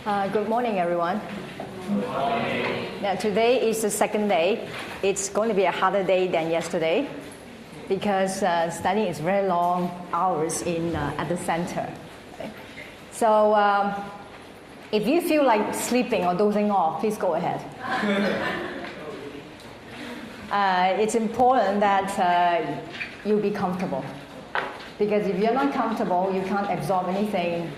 Good morning, everyone. Good morning. Now, today is the second day. It's going to be a harder day than yesterday because studying is very long hours at the center. Okay? So, if you feel like sleeping or dozing off, please go ahead. It's important that you be comfortable, because if you're not comfortable, you can't absorb anything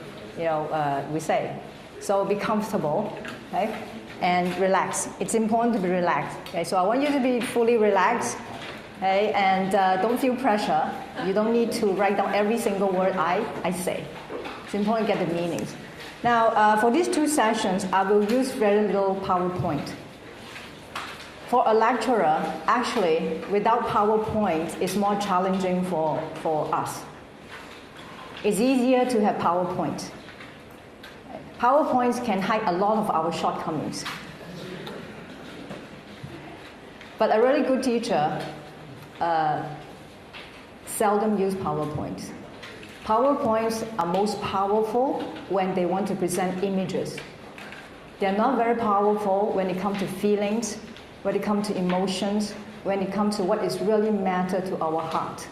we say. So be comfortable, okay, and relax. It's important to be relaxed. Okay, so I want you to be fully relaxed, okay, and don't feel pressure. You don't need to write down every single word I say. It's important to get the meanings. Now, for these two sessions, I will use very little PowerPoint. For a lecturer, actually, without PowerPoint, it's more challenging for us. It's easier to have PowerPoint. PowerPoints can hide a lot of our shortcomings. But a really good teacher seldom use PowerPoints. PowerPoints are most powerful when they want to present images. They're not very powerful when it comes to feelings, when it comes to emotions, when it comes to what is really matter to our heart.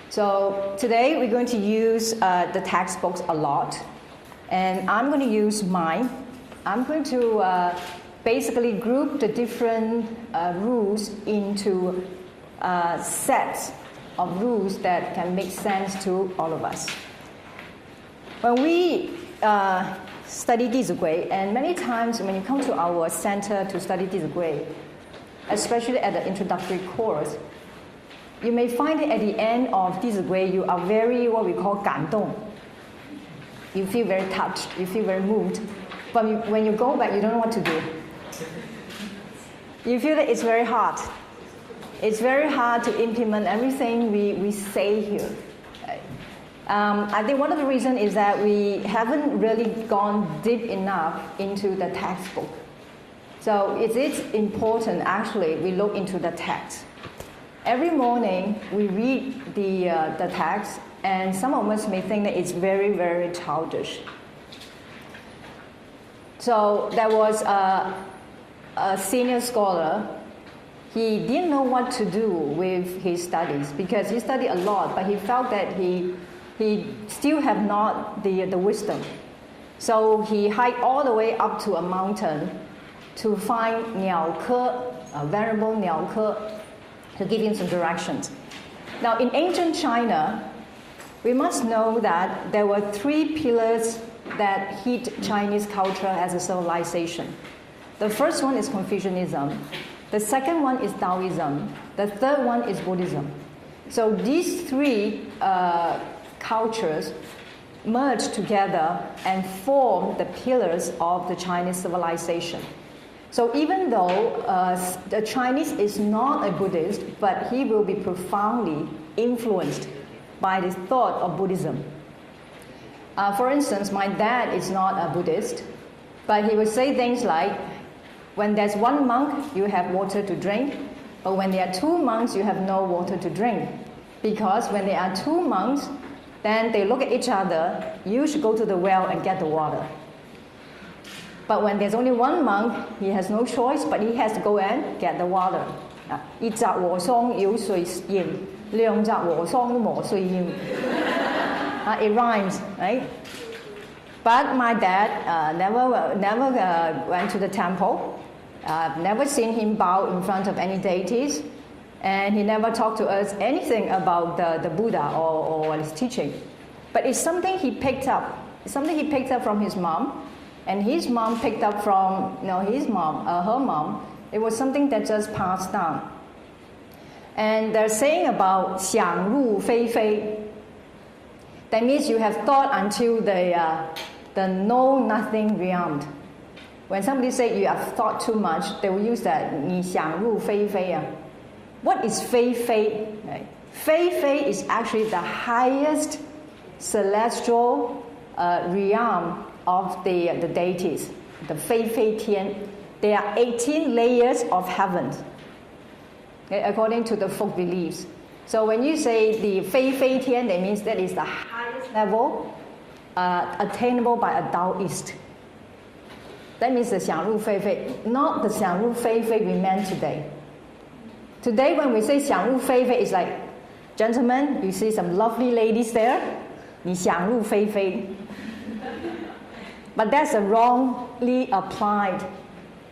So today we're going to use the textbooks a lot. And I'm going to use mine. I'm going to basically group the different rules into sets of rules that can make sense to all of us. When we study Dizigui, and many times when you come to our center to study Dizigui, especially at the introductory course, you may find that at the end of Dizigui, you are very, what we call 感动. You feel very touched, you feel very moved, but when you go back, you don't know what to do. You feel that it's very hard. It's very hard to implement everything we say here. I think one of the reasons is that we haven't really gone deep enough into the textbook. So it is important, actually, we look into the text. Every morning, we read the text, and some of us may think that it's very, very childish. So there was a senior scholar. He didn't know what to do with his studies because he studied a lot, but he felt that he still have not the wisdom. So he hiked all the way up to a mountain to find 鸟科, a venerable 鸟科, to give him some directions. Now, in ancient China, we must know that there were three pillars that hid Chinese culture as a civilization. The first one is Confucianism. The second one is Taoism. The third one is Buddhism. So these three cultures merged together and formed the pillars of the Chinese civilization. So even though the Chinese is not a Buddhist, but he will be profoundly influenced by the thought of Buddhism. For instance, my dad is not a Buddhist, but he would say things like, when there's one monk, you have water to drink, but when there are two monks, you have no water to drink. Because when there are two monks, then they look at each other, you should go to the well and get the water. But when there's only one monk, he has no choice, but he has to go and get the water. 一澤和桑繞水鹽 兩澤和桑都磨碎鹽. It rhymes, right? But my dad never went to the temple. Never seen him bow in front of any deities, and he never talked to us anything about the Buddha or his teaching. But it's something he picked up. It's something he picked up from his mom, and his mom picked up from his mom, her mom. It was something that just passed down. And they're saying about 想入非非. That means you have thought until the know-nothing realm. When somebody say you have thought too much, they will use that 你想入非非. What is 非非? Right? 非非 is actually the highest celestial realm of the deities, the 非非天. There are 18 layers of heaven, okay, according to the folk beliefs. So when you say the 非非天, that means that is the highest level attainable by a Taoist. That means the Xiang Ru Fei Fei, not the Xiang Ru Fei Fei we meant today. Today when we say Xiang Ru Fei Fei, it's like, gentlemen, you see some lovely ladies there, 你想入非非. But that's a wrongly applied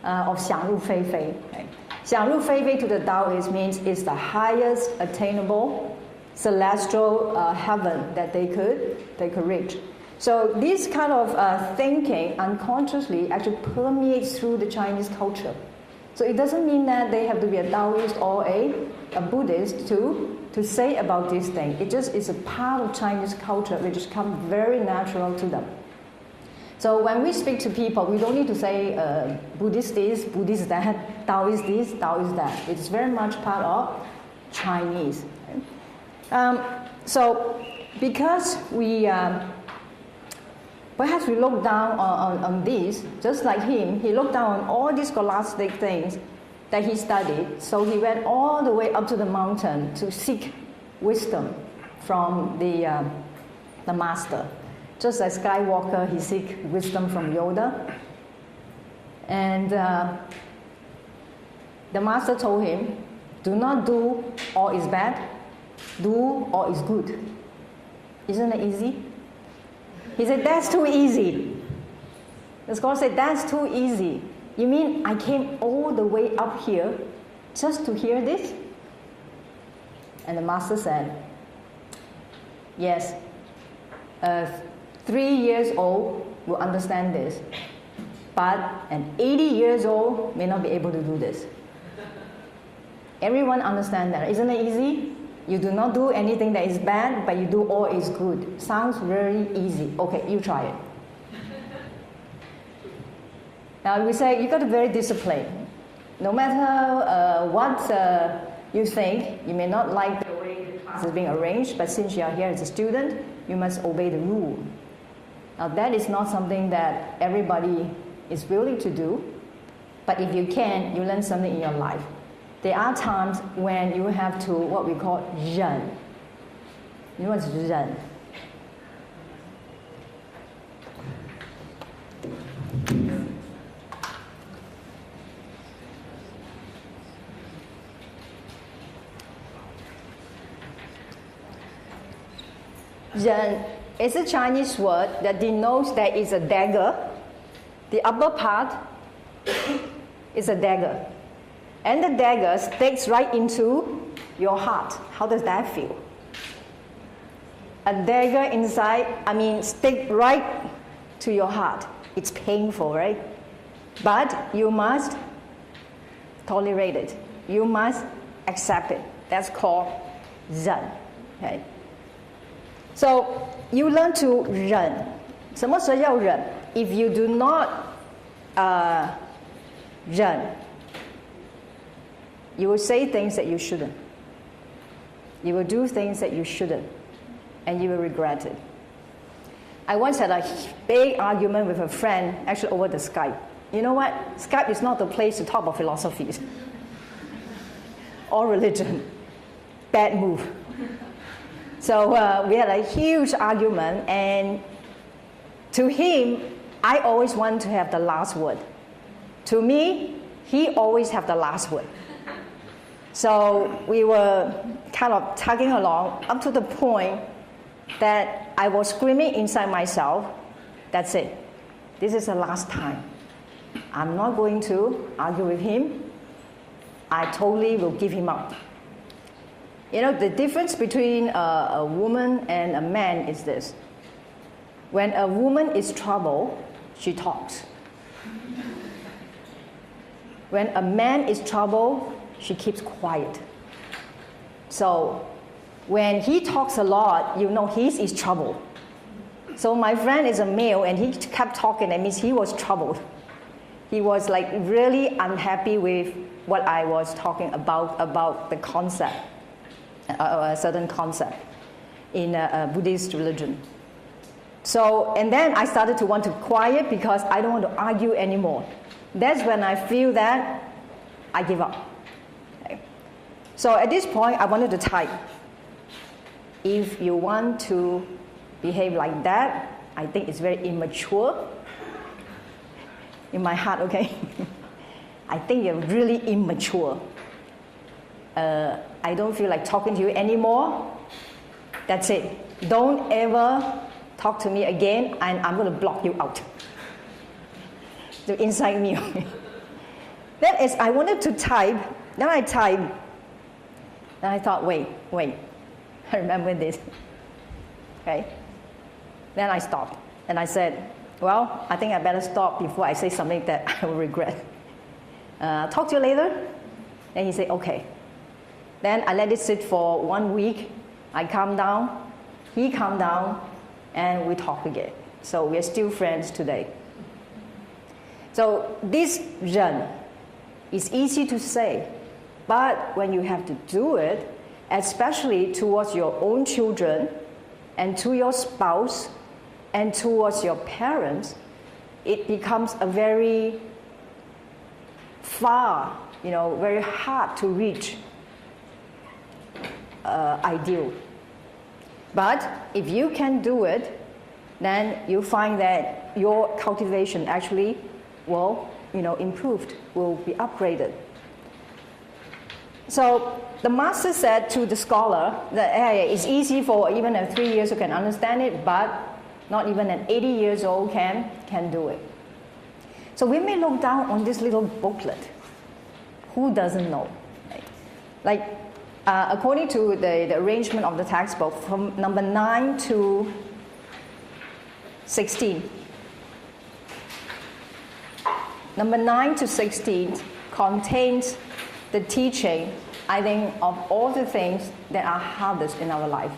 of 想入非非. Okay? 想入非非 to the Taoist means it's the highest attainable celestial heaven that they could reach. So this kind of thinking unconsciously actually permeates through the Chinese culture. So it doesn't mean that they have to be a Taoist or a Buddhist to say about this thing. It just is a part of Chinese culture which has come very natural to them. So when we speak to people, we don't need to say Buddhist this, Buddhist that, Taoist this, Taoist that. It's very much part of Chinese. So because we perhaps we look down on this, just like him, he looked down on all these scholastic things that he studied. So he went all the way up to the mountain to seek wisdom from the master. Just as Skywalker, he seek wisdom from Yoda. And the master told him, do not do all is bad, do all is good. Isn't it easy? He said, that's too easy. The scholar said, that's too easy. You mean I came all the way up here just to hear this? And the master said, yes, 3 years old will understand this, but an 80 years old may not be able to do this. Everyone understands that. Isn't it easy? You do not do anything that is bad, but you do all is good. Sounds very easy. Okay, you try it. Now we say you got to be very disciplined. No matter what you think, you may not like the way the class is being arranged, but since you are here as a student, you must obey the rule. Now that is not something that everybody is willing to do, but if you can, you learn something in your life. There are times when you have to, what we call 忍. You know what's 忍? Ren is a Chinese word that denotes that it's a dagger. The upper part is a dagger. And the dagger sticks right into your heart. How does that feel? A dagger inside, stick right to your heart. It's painful, right? But you must tolerate it. You must accept it. That's called Zen. Okay? So you learn to 忍. 什么时候要忍? If you do not 忍, you will say things that you shouldn't. You will do things that you shouldn't, and you will regret it. I once had a big argument with a friend, actually over the Skype. You know what? Skype is not the place to talk about philosophies or religion. Bad move. So we had a huge argument, and to him, I always want to have the last word. To me, he always have the last word. So we were kind of tugging along up to the point that I was screaming inside myself, that's it. This is the last time. I'm not going to argue with him. I totally will give him up. You know, the difference between a woman and a man is this. When a woman is troubled, she talks. When a man is troubled, she keeps quiet. So when he talks a lot, you know he's in trouble. So my friend is a male, and he kept talking. That means he was troubled. He was like really unhappy with what I was talking about the concept, a certain concept in Buddhist religion. So, and then I started to want to quiet because I don't want to argue anymore. That's when I feel that I give up. Okay. So at this point, I wanted to type, if you want to behave like that, I think it's very immature. In my heart, okay? I think you're really immature. I don't feel like talking to you anymore. That's it. Don't ever talk to me again, and I'm going to block you out. So inside me. Then as I wanted to type, then I typed. Then I thought, wait, I remember this. Okay? Then I stopped, and I said, well, I think I better stop before I say something that I will regret. Talk to you later. Then he said, okay. Then I let it sit for 1 week. I calmed down, he calmed down, and we talk again. So we're still friends today. So this 人 is easy to say, but when you have to do it, especially towards your own children and to your spouse and towards your parents, it becomes a very far, very hard to reach ideal. But if you can do it, then you find that your cultivation actually will, improved, will be upgraded. So the master said to the scholar that, hey, it's easy for even a 3 years who can understand it, but not even an 80 years old can do it. So we may look down on this little booklet. Who doesn't know? According to the arrangement of the textbook, from number 9 to 16. Number 9 to 16 contains the teaching, I think, of all the things that are hardest in our life.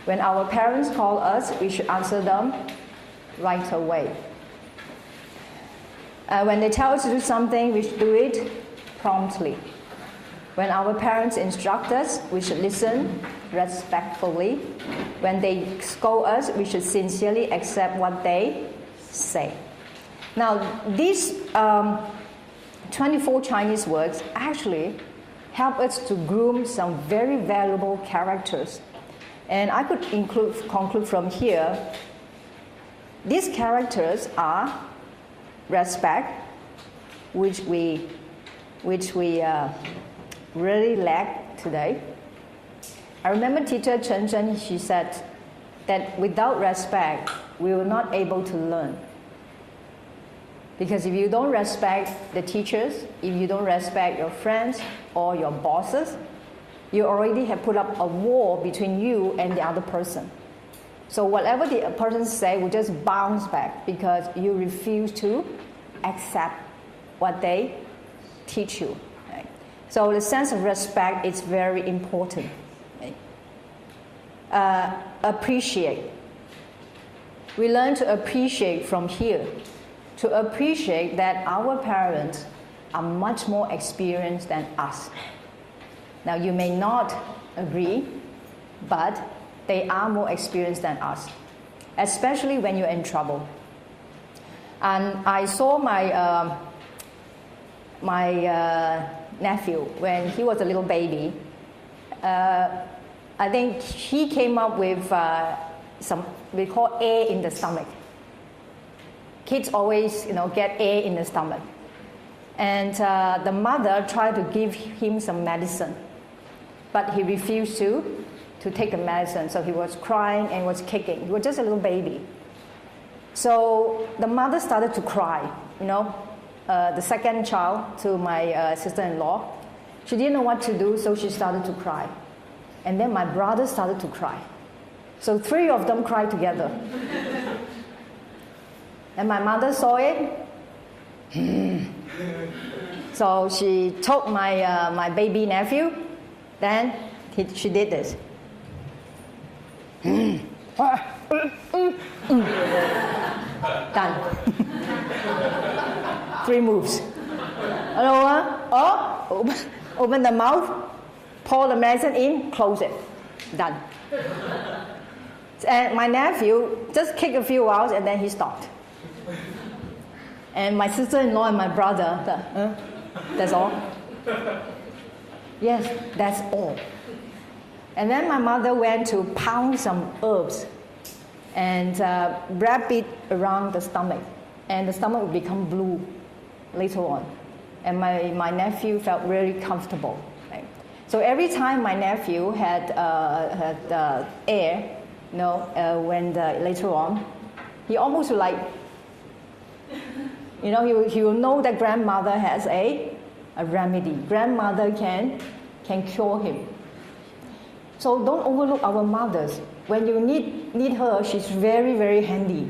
When our parents call us, we should answer them right away. When they tell us to do something, we should do it promptly. When our parents instruct us, we should listen respectfully. When they scold us, we should sincerely accept what they say. Now, these 24 Chinese words actually help us to groom some very valuable characters. And I could conclude from here, these characters are respect, which we really lack today. I remember teacher Chen Zhen, she said that without respect, we were not able to learn. Because if you don't respect the teachers, if you don't respect your friends or your bosses, you already have put up a wall between you and the other person. So whatever the person says will just bounce back because you refuse to accept what they teach you. Right? So the sense of respect is very important. Right? Appreciate. We learn to appreciate from here. To appreciate that our parents are much more experienced than us. Now, you may not agree, but they are more experienced than us, especially when you're in trouble. And I saw my nephew when he was a little baby. I think he came up with some we call air in the stomach. Kids always, get air in the stomach. And the mother tried to give him some medicine, but he refused to take the medicine. So he was crying and was kicking. He was just a little baby. So the mother started to cry, the second child to my sister-in-law. She didn't know what to do, so she started to cry. And then my brother started to cry. So 3 of them cried together. And my mother saw it. So she took my baby nephew. Then she did this. Done. 3 moves. Open the mouth, pour the medicine in, close it. Done. And my nephew just kicked a few hours and then he stopped. And my sister-in-law and my brother, that's all? Yes, that's all. And then my mother went to pound some herbs and wrap it around the stomach, and the stomach would become blue later on. And my nephew felt really comfortable. Right? So every time my nephew had air, when later on, he almost like, he will know that grandmother has a remedy. Grandmother can cure him. So don't overlook our mothers. When you need her, she's very, very handy.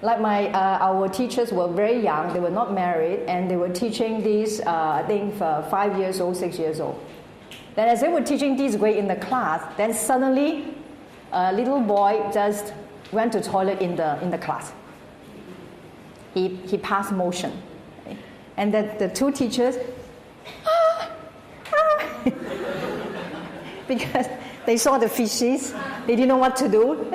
Like our teachers were very young, they were not married, and they were teaching these, I think, for 5 years old, 6 years old. Then as they were teaching Dizigui in the class, then suddenly a little boy just went to toilet in the class. He passed motion. And the two teachers, because they saw the fishes, they didn't know what to do.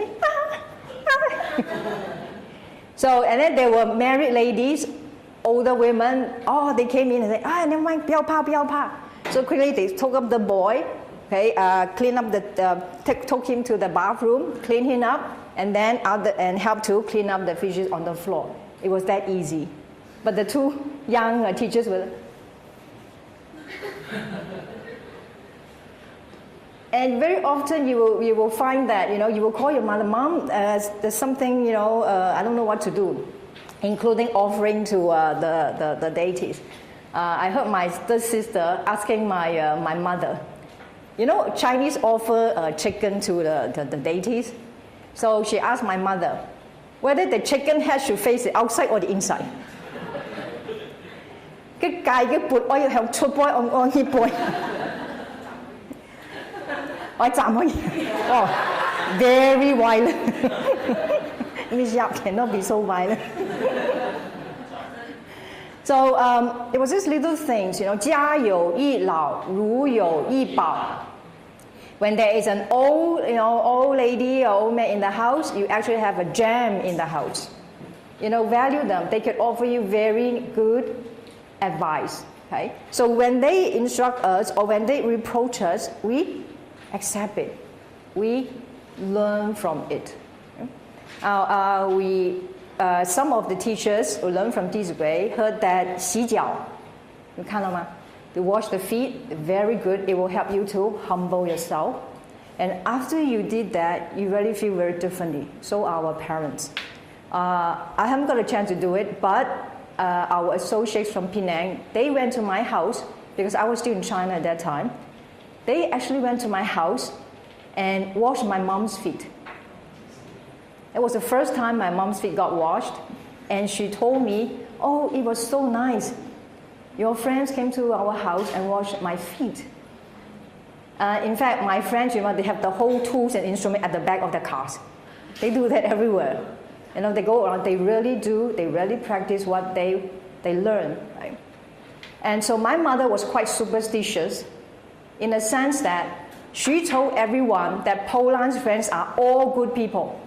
So, and then there were married ladies, older women, they came in and said, never mind, 不要怕, 不要怕. So quickly they took up the boy, clean up took him to the bathroom, clean him up, and then and helped to clean up the fishes on the floor. It was that easy. But the two young teachers were, and very often you will find that, you will call your mother, Mom, there's something, I don't know what to do, including offering to the deities. I heard my third sister asking my mother, Chinese offer chicken to the deities. So she asked my mother whether the chicken head should face the outside or the inside. cái戒嘅缽我要向出杯按呢杯。我站可以，very violent. Miss Yap cannot be so violent. So it was just little things, 家有一老，如有一宝. When there is an old lady or old man in the house, you actually have a gem in the house. Value them. They could offer you very good advice. Okay? So when they instruct us or when they reproach us, we accept it. We learn from it. Some of the teachers who learned from Dizigui heard that 洗脚，你看到吗？ To wash the feet, very good. It will help you to humble yourself. And after you did that, you really feel very differently. So our parents. I haven't got a chance to do it, but our associates from Penang, they went to my house because I was still in China at that time. They actually went to my house and washed my mom's feet. It was the first time my mom's feet got washed, and she told me, "Oh, it was so nice. Your friends came to our house and washed my feet." In fact, my friends, they have the whole tools and instruments at the back of their cars. They do that everywhere. They go around. They really practice what they learn. Right? And so my mother was quite superstitious, in the sense that she told everyone that Poland's friends are all good people.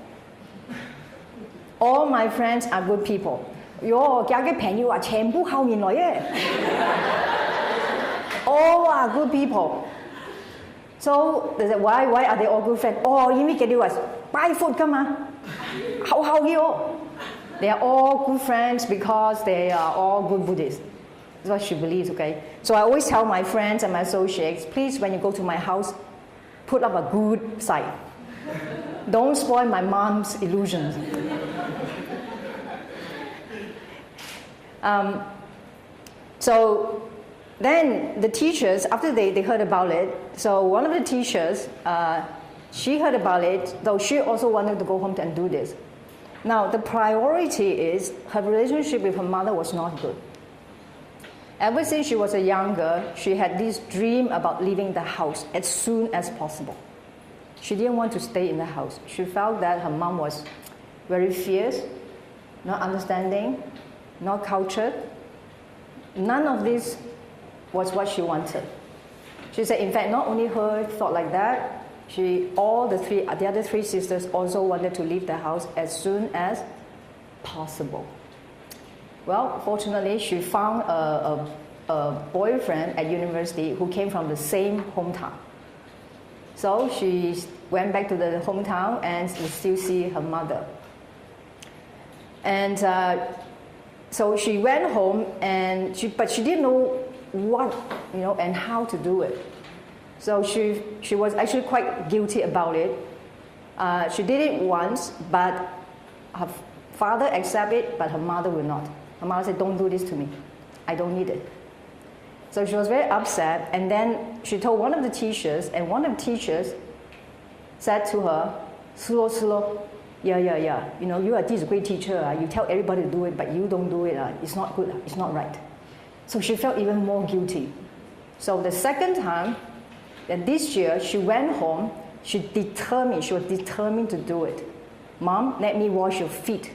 All my friends are good people. 喲，嫁嘅朋友啊，全部後面來嘅。All are good people. So they said, why are they all good friends? 因為佢哋話拜佛㗎嘛，好嘅哦。They are all good friends because they are all good Buddhists. That's what she believes, okay? So I always tell my friends and my associates, please, when you go to my house, put up a good site. Don't spoil my mom's illusions. So then the teachers, after they heard about it, so one of the teachers, she heard about it, though she also wanted to go home and do this. Now, the priority is her relationship with her mother was not good. Ever since she was younger, she had this dream about leaving the house as soon as possible. She didn't want to stay in the house. She felt that her mom was very fierce, not understanding, not cultured. None of this was what she wanted. She said, in fact, not only her thought like that, the other three sisters also wanted to leave the house as soon as possible. Well, fortunately, she found a boyfriend at university who came from the same hometown. So went back to the hometown and would still see her mother. And so she went home, but she didn't know what, and how to do it. So she was actually quite guilty about it. She did it once, but her father accepted it, but her mother will not. Her mother said, "Don't do this to me. I don't need it." So she was very upset, and then she told one of the teachers, and one of the teachers said to her, slow, yeah, you are this great teacher, you tell everybody to do it, but you don't do it, it's not good, it's not right. So she felt even more guilty. So the second time, that this year, she went home, she was determined to do it. "Mom, let me wash your feet."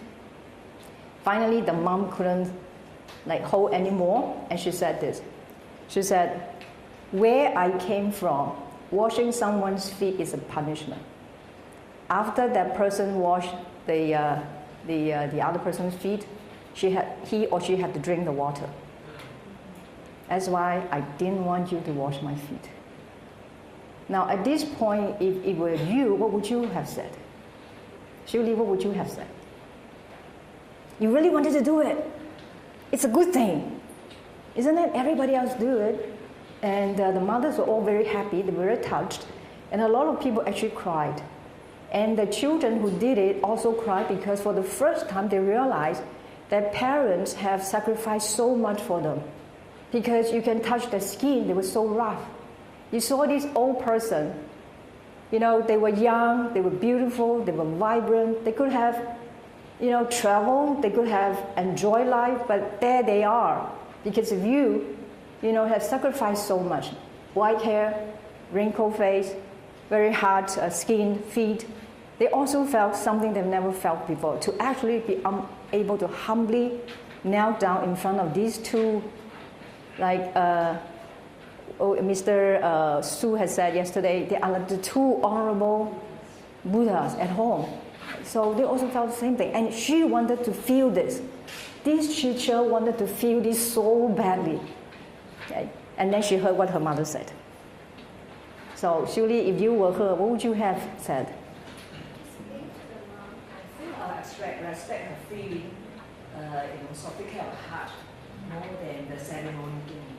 Finally, the mom couldn't hold anymore, and she said this. She said, "Where I came from, washing someone's feet is a punishment. After that person washed the other person's feet, he or she had to drink the water. That's why I didn't want you to wash my feet." Now, at this point, if it were you, what would you have said? Surely, what would you have said? You really wanted to do it. It's a good thing. Isn't it? Everybody else do it. And the mothers were all very happy. They were very touched. And a lot of people actually cried. And the children who did it also cried because for the first time they realized that parents have sacrificed so much for them. Because you can touch their skin, they were so rough. You saw this old person, they were young, they were beautiful, they were vibrant, they could have, traveled, they could have enjoyed life, but there they are. Because of you, have sacrificed so much. White hair, wrinkled face, very hard skin, feet. They also felt something they've never felt before, to actually be able to humbly kneel down in front of these two, Mr. Su has said yesterday, they are the two honorable Buddhas at home. So they also felt the same thing. And she wanted to feel this. This teacher wanted to feel this so badly. Okay? And then she heard what her mother said. So surely if you were her, what would you have said? I think I'll respect her feeling, soften care of heart more than the ceremony thing.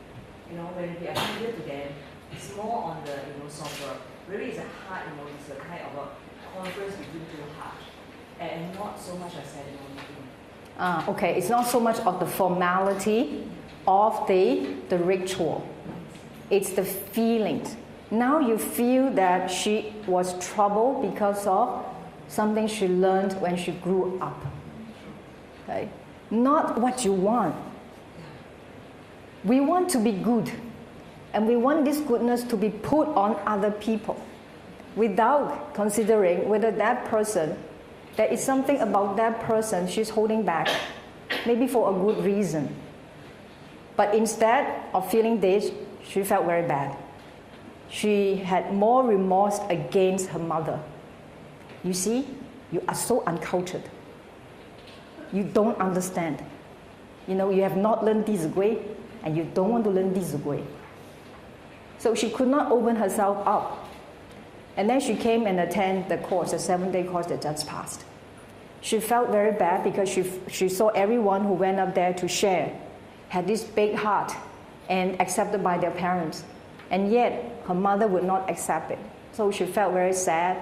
When we are here to them, it's more on the softer. Really, it's a heart. It's a kind of a conference between two hearts, and not so much a ceremony thing. Okay, it's not so much of the formality of the ritual. It's the feelings. Now you feel that she was troubled because of something she learned when she grew up. Okay? Not what you want. We want to be good, and we want this goodness to be put on other people without considering whether that person, there is something about that person she's holding back, maybe for a good reason. But instead of feeling this, she felt very bad. She had more remorse against her mother. You see, you are so uncultured. You don't understand. You have not learned Dizigui, and you don't want to learn Dizigui. So she could not open herself up. And then she came and attended the course, the 7-day course that just passed. She felt very bad because she saw everyone who went up there to share had this big heart and accepted by their parents. And yet, her mother would not accept it. So she felt very sad.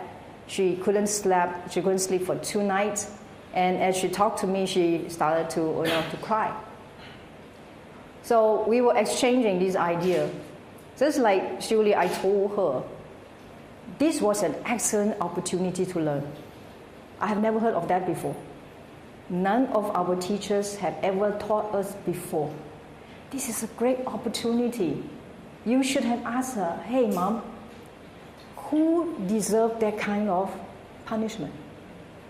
She couldn't sleep for 2 nights. And as she talked to me, she started to cry. So we were exchanging this idea. Just like surely I told her, this was an excellent opportunity to learn. I have never heard of that before. None of our teachers have ever taught us before. This is a great opportunity. You should have asked her, "Hey, Mom, who deserved that kind of punishment?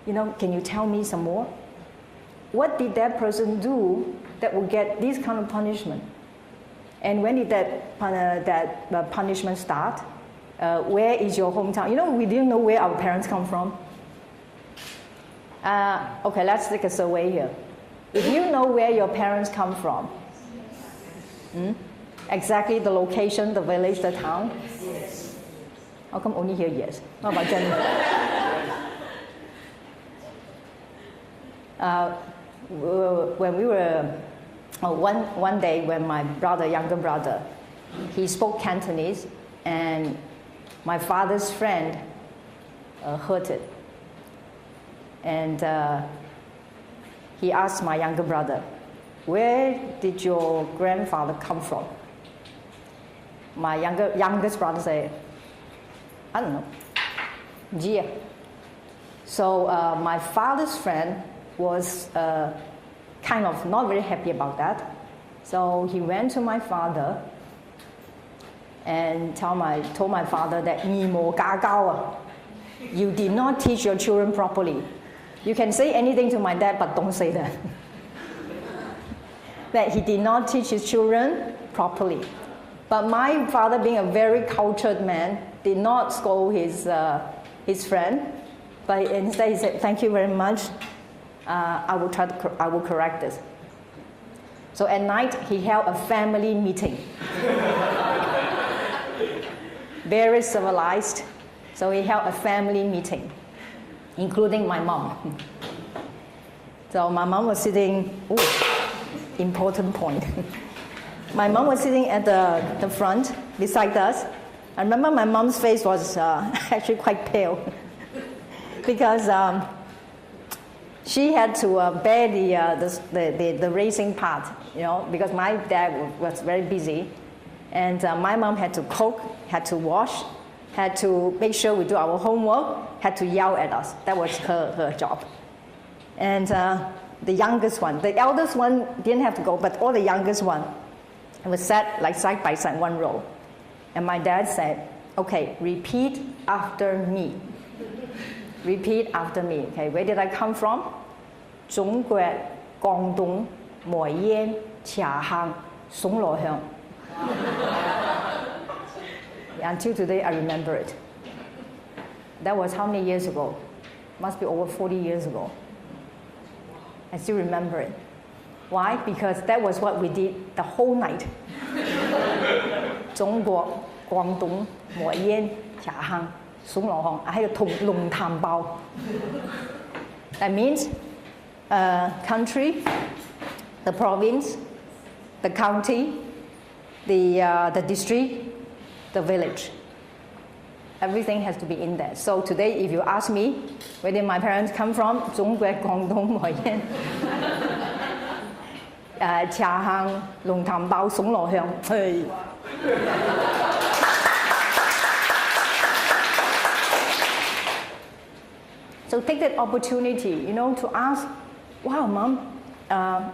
Can you tell me some more? What did that person do that will get this kind of punishment? And when did that punishment start? Where is your hometown?" We didn't know where our parents come from. Okay, let's take a survey here. If you know where your parents come from, exactly the location, the village, the town, How come only here yes? What about Jenny? When we were, one day when my younger brother, he spoke Cantonese, and my father's friend heard it. And he asked my younger brother, where did your grandfather come from? My youngest brother said, I don't know, Gia. So my father's friend was kind of not very happy about that. So he went to my father and told my father that you did not teach your children properly. You can say anything to my dad, but don't say that. That he did not teach his children properly. But my father, being a very cultured man, did not scold his friend, but instead he said, thank you very much. I will correct this. So at night, he held a family meeting. Very civilized. So he held a family meeting, including my mom. So my mom was sitting, important point. My mom was sitting at the front beside us. I remember my mom's face was actually quite pale because she had to bear the racing part, because my dad was very busy, and my mom had to cook, had to wash, had to make sure we do our homework, had to yell at us. That was her job. And the youngest one, the eldest one didn't have to go, but all the youngest one was sat like side by side, one row. And my dad said, okay, repeat after me. Repeat after me. Okay, where did I come from? 中國廣東梅縣茶坑松羅鄉. Until today, I remember it. That was how many years ago? Must be over 40 years ago. I still remember it. Why? Because that was what we did the whole night. 中國廣東梅縣茶坑松羅鄉喺度同龍潭包. That means country, the province, the county, the district, the village. Everything has to be in there. So today, if you ask me, where did my parents come from? 中國廣東梅縣茶坑龍潭包松羅鄉. So take that opportunity, to ask, wow, Mom,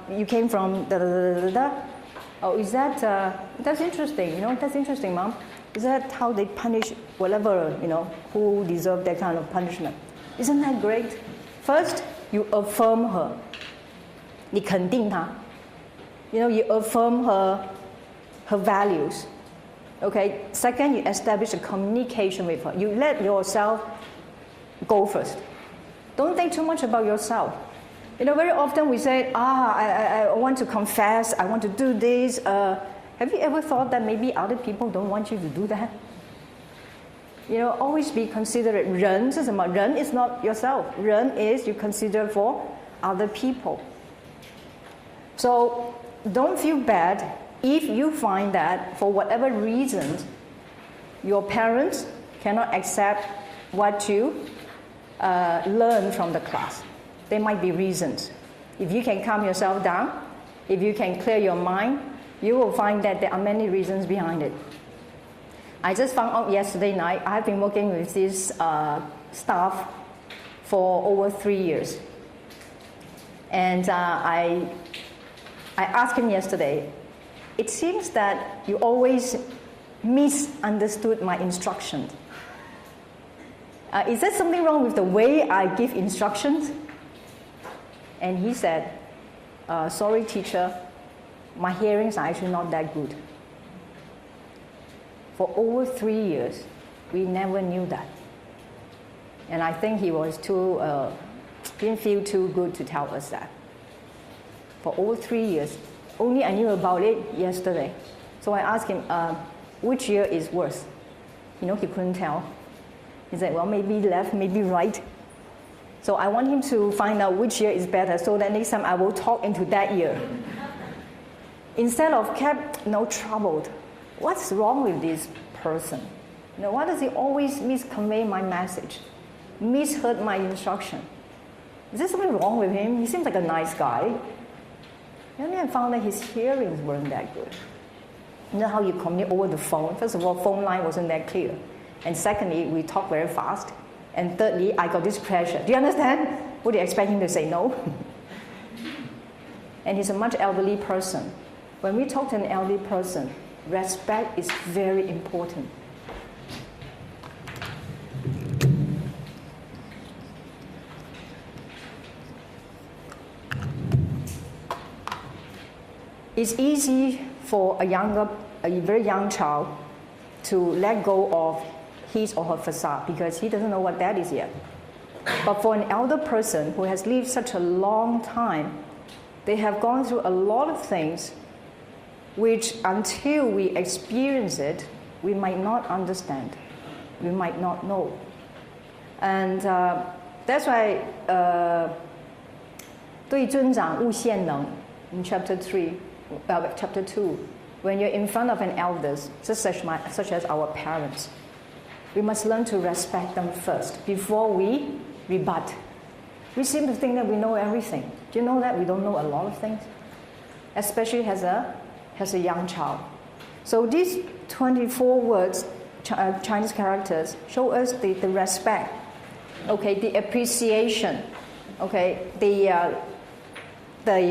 you came from da-da-da-da-da. Oh, is that, that's interesting, that's interesting, Mom. Is that how they punish whatever, who deserve that kind of punishment? Isn't that great? First, you affirm her. 你肯定她. You affirm her values. Okay? Second, you establish a communication with her. You let yourself go first. Don't think too much about yourself. Very often we say, I want to confess, I want to do this. Have you ever thought that maybe other people don't want you to do that? Always be considerate. 人是什么? 人 is not yourself. 人 is you consider for other people. So don't feel bad if you find that for whatever reasons your parents cannot accept what you learn from the class. There might be reasons. If you can calm yourself down, if you can clear your mind, you will find that there are many reasons behind it. I just found out yesterday night, I've been working with this staff for over 3 years. And I asked him yesterday, it seems that you always misunderstood my instructions. Is there something wrong with the way I give instructions? And he said, sorry, teacher, my hearings are actually not that good. For over 3 years, we never knew that. And I think he was didn't feel too good to tell us that. For over 3 years, only I knew about it yesterday. So I asked him, which year is worse? He couldn't tell. He said, well, maybe left, maybe right. So I want him to find out which ear is better so that next time I will talk into that ear. Instead of kept troubled. What's wrong with this person? Why does he always misconvey my message? Misheard my instruction? Is there something wrong with him? He seems like a nice guy. And then I found that his hearings weren't that good. You know how you communicate over the phone? First of all, phone line wasn't that clear. And secondly, we talk very fast. And thirdly, I got this pressure. Do you understand? Would you expect him to say no? And he's a much elderly person. When we talk to an elderly person, respect is very important. It's easy for a very young child to let go of his or her facade because he doesn't know what that is yet. But for an elder person who has lived such a long time, they have gone through a lot of things which until we experience it, we might not understand, we might not know. And that's why 对尊长勿献能 in chapter 2, when you're in front of an elders, such as our parents, we must learn to respect them first before we rebut. We seem to think that we know everything. Do you know that we don't know a lot of things? Especially as a young child. So these 24 words, Chinese characters, show us the respect, okay, the appreciation, okay, the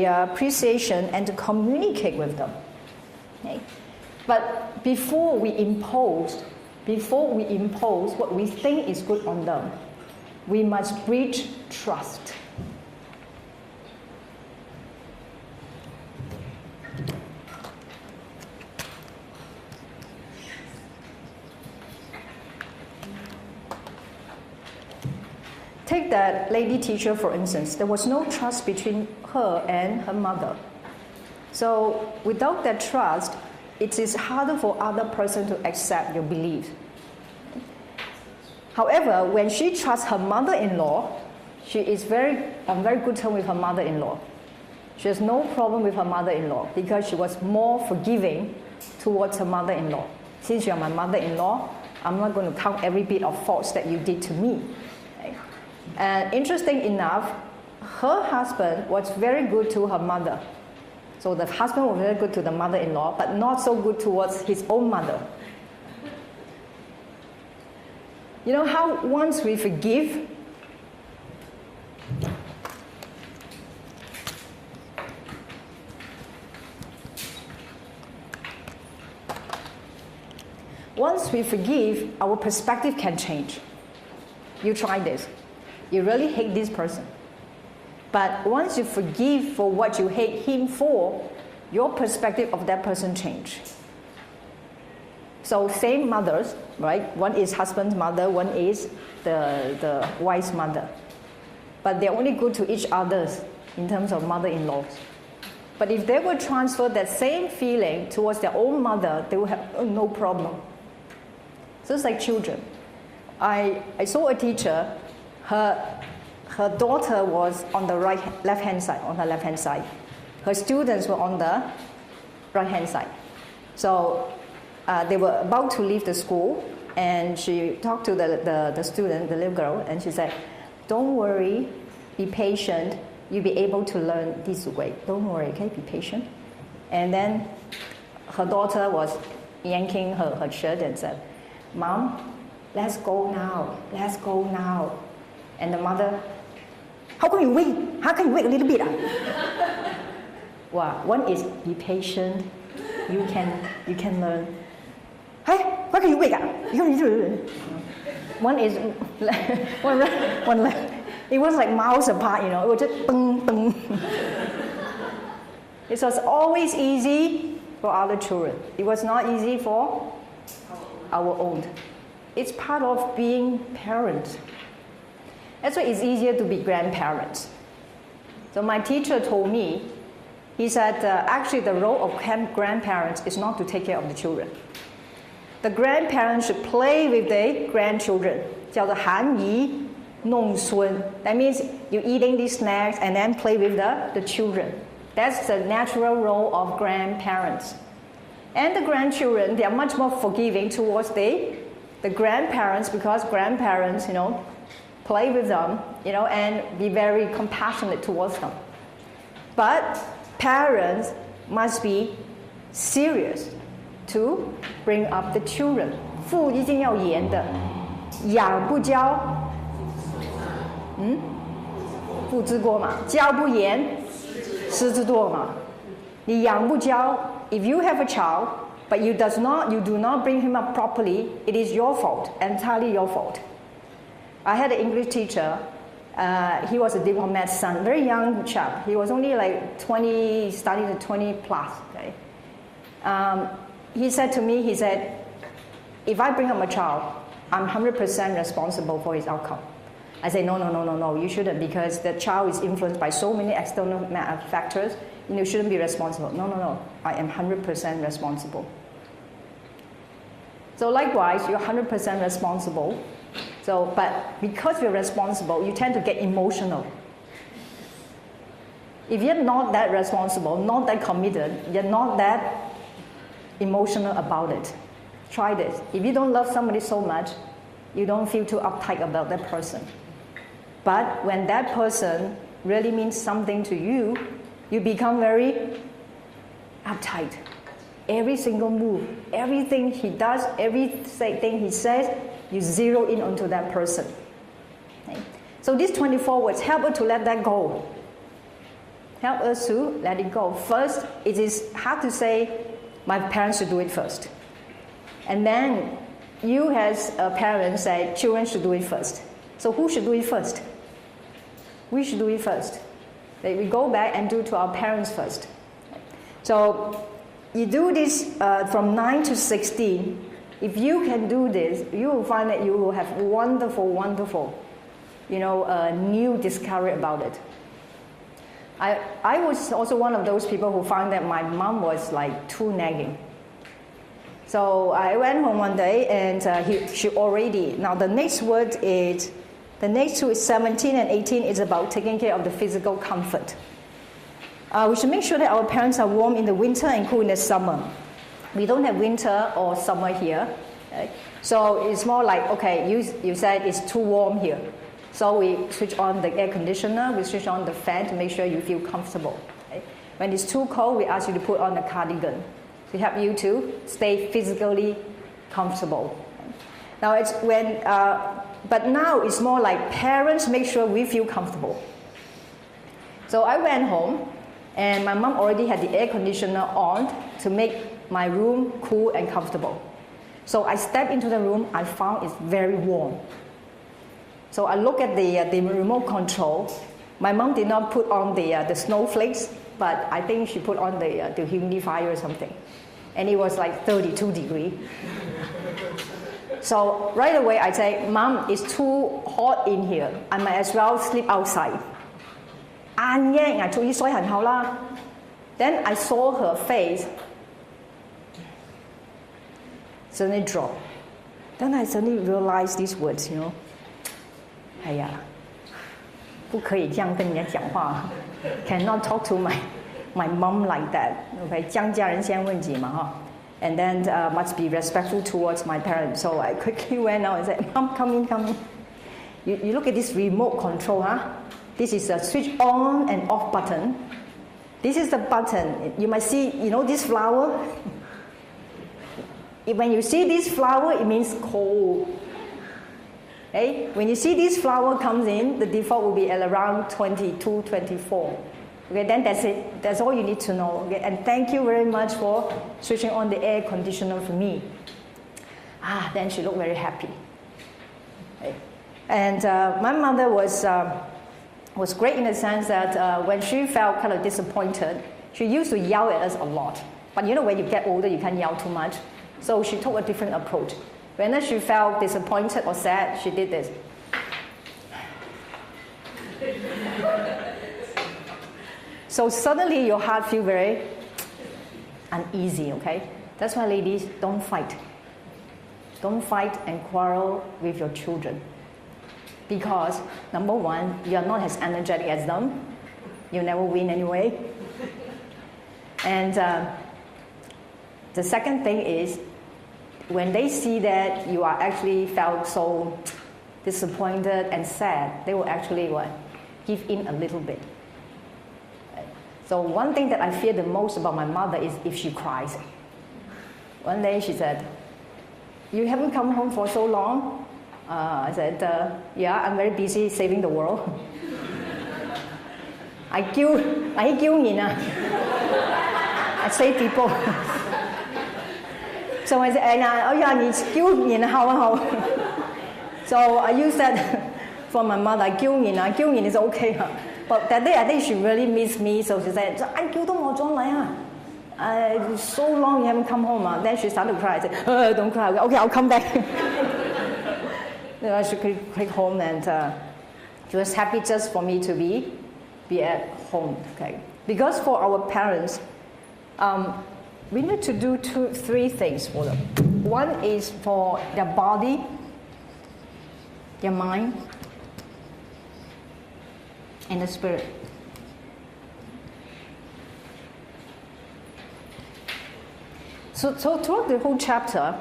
appreciation and to communicate with them. Okay? But before we impose what we think is good on them, we must breach trust. Take that lady teacher, for instance. There was no trust between her and her mother. So without that trust, it is harder for other person to accept your belief. However, when she trusts her mother-in-law, she is on very good terms with her mother-in-law. She has no problem with her mother-in-law because she was more forgiving towards her mother-in-law. Since you're my mother-in-law, I'm not going to count every bit of faults that you did to me. Okay? And interesting enough, her husband was very good to her mother. So the husband was very good to the mother-in-law, but not so good towards his own mother. You know how once we forgive, our perspective can change. You try this. You really hate this person. But once you forgive for what you hate him for, your perspective of that person change. So same mothers, right? One is husband's mother, one is the wife's mother. But they're only good to each other in terms of mother-in-laws. But if they would transfer that same feeling towards their own mother, they will have no problem. So it's like children. I saw a teacher, her daughter was on the left-hand side. Her students were on the right-hand side. So they were about to leave the school, and she talked to the student, the little girl, and she said, "Don't worry, be patient. You'll be able to learn Dizigui. Don't worry, okay? Be patient." And then her daughter was yanking her shirt and said, "Mom, let's go now. Let's go now." And the mother, "How can you wait? How can you wait a little bit?" Well, one is be patient. You can learn. Hey, why can you wait? One is it was like miles apart, It was just bung, bung. It was always easy for other children. It was not easy for our own. It's part of being parents. That's why it's easier to be grandparents. So my teacher told me, he said, actually the role of grandparents is not to take care of the children. the grandparents should play with the grandchildren. 叫做含饴弄孙. That means you're eating these snacks and then play with the children. That's the natural role of grandparents. And the grandchildren, they are much more forgiving towards the grandparents because grandparents, play with them, and be very compassionate towards them. But parents must be serious to bring up the children. 父一定要严的，养不教，父之过嘛，教不严，师之惰嘛。你养不教 if you have a child, but you do not bring him up properly, it is your fault, entirely your fault. I had an English teacher. He was a diplomat's son, very young chap. He was only like 20, starting to 20 plus. Okay? He said to me, if I bring up a child, I'm 100% responsible for his outcome. I say, no, you shouldn't, because the child is influenced by so many external factors, and you shouldn't be responsible. No, I am 100% responsible. So likewise, you're 100% responsible. But because you're responsible, you tend to get emotional. If you're not that responsible, not that committed, you're not that emotional about it. Try this. If you don't love somebody so much, you don't feel too uptight about that person. But when that person really means something to you, you become very uptight. Every single move, everything he does, everything he says, you zero in onto that person. Okay? So these 24 words help us to let that go. Help us to let it go. First, it is hard to say, my parents should do it first. And then you as a parent say, children should do it first. So who should do it first? We should do it first. We go back and do to our parents first. So you do this from 9 to 16. If you can do this, you will find that you will have wonderful, new discovery about it. I was also one of those people who found that my mom was like too nagging. So I went home one day and she already, now the next two is 17 and 18 is about taking care of the physical comfort. We should make sure that our parents are warm in the winter and cool in the summer. We don't have winter or summer here. Okay? So it's more like, okay, you said it's too warm here. So we switch on the air conditioner, we switch on the fan to make sure you feel comfortable. Okay? When it's too cold, we ask you to put on a cardigan to help you to stay physically comfortable. Now it's but now it's more like parents make sure we feel comfortable. So I went home and my mom already had the air conditioner on to make my room cool and comfortable. So I stepped into the room, I found it's very warm. So I look at the remote control. My mom did not put on the snowflakes, but I think she put on the humidifier or something. And it was like 32 degrees. So right away I say, Mom, it's too hot in here. I might as well sleep outside. Then I saw her face suddenly drop. Then I suddenly realized these words, 哎呀，不可以这样跟人家讲话 cannot talk to my mom like that. Okay, 将家人先问己嘛哈。And then must be respectful towards my parents. So I quickly went out and said, Mom, come in. You look at this remote control, huh? This is a switch on and off button. This is the button. You might see, this flower. When you see this flower, it means cold. Okay? When you see this flower comes in, the default will be at around 22, 24. Okay, then that's it. That's all you need to know. Okay? And thank you very much for switching on the air conditioner for me. Then she looked very happy. Okay? And my mother was great in the sense that when she felt kind of disappointed, she used to yell at us a lot. But when you get older, you can't yell too much. So she took a different approach. Whenever she felt disappointed or sad, she did this. So suddenly your heart feels very uneasy, okay? That's why ladies, don't fight. don't fight and quarrel with your children. Because, number one, you're not as energetic as them. You never win anyway. And the second thing is, when they see that you are actually felt so disappointed and sad, they will actually what? Give in a little bit. So one thing that I fear the most about my mother is if she cries. One day she said, "You haven't come home for so long?" I said, "Yeah, I'm very busy saving the world." I save people. So I said, So I use that for my mother. Is okay. But that day I think she really missed me, so she said, so long you haven't come home. Then she started to cry. I said, don't cry. Okay, I'll come back. She click home, and she was happy just for me to be at home. Okay, because for our parents, we need to do three things for them. One is for their body, their mind, and the spirit. So throughout the whole chapter,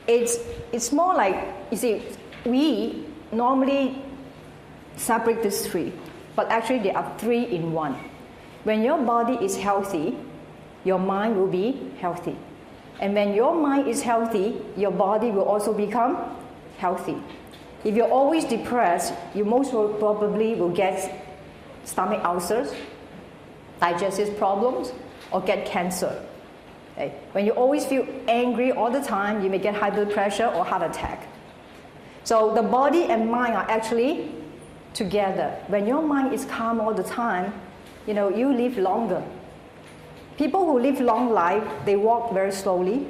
it's more like, you see, we normally separate these three, but actually there are three in one. When your body is healthy, your mind will be healthy. And when your mind is healthy, your body will also become healthy. If you're always depressed, you most probably will get stomach ulcers, digestive problems, or get cancer. Okay? When you always feel angry all the time, you may get high blood pressure or heart attack. So the body and mind are actually together. When your mind is calm all the time, you live longer. People who live long life, they walk very slowly.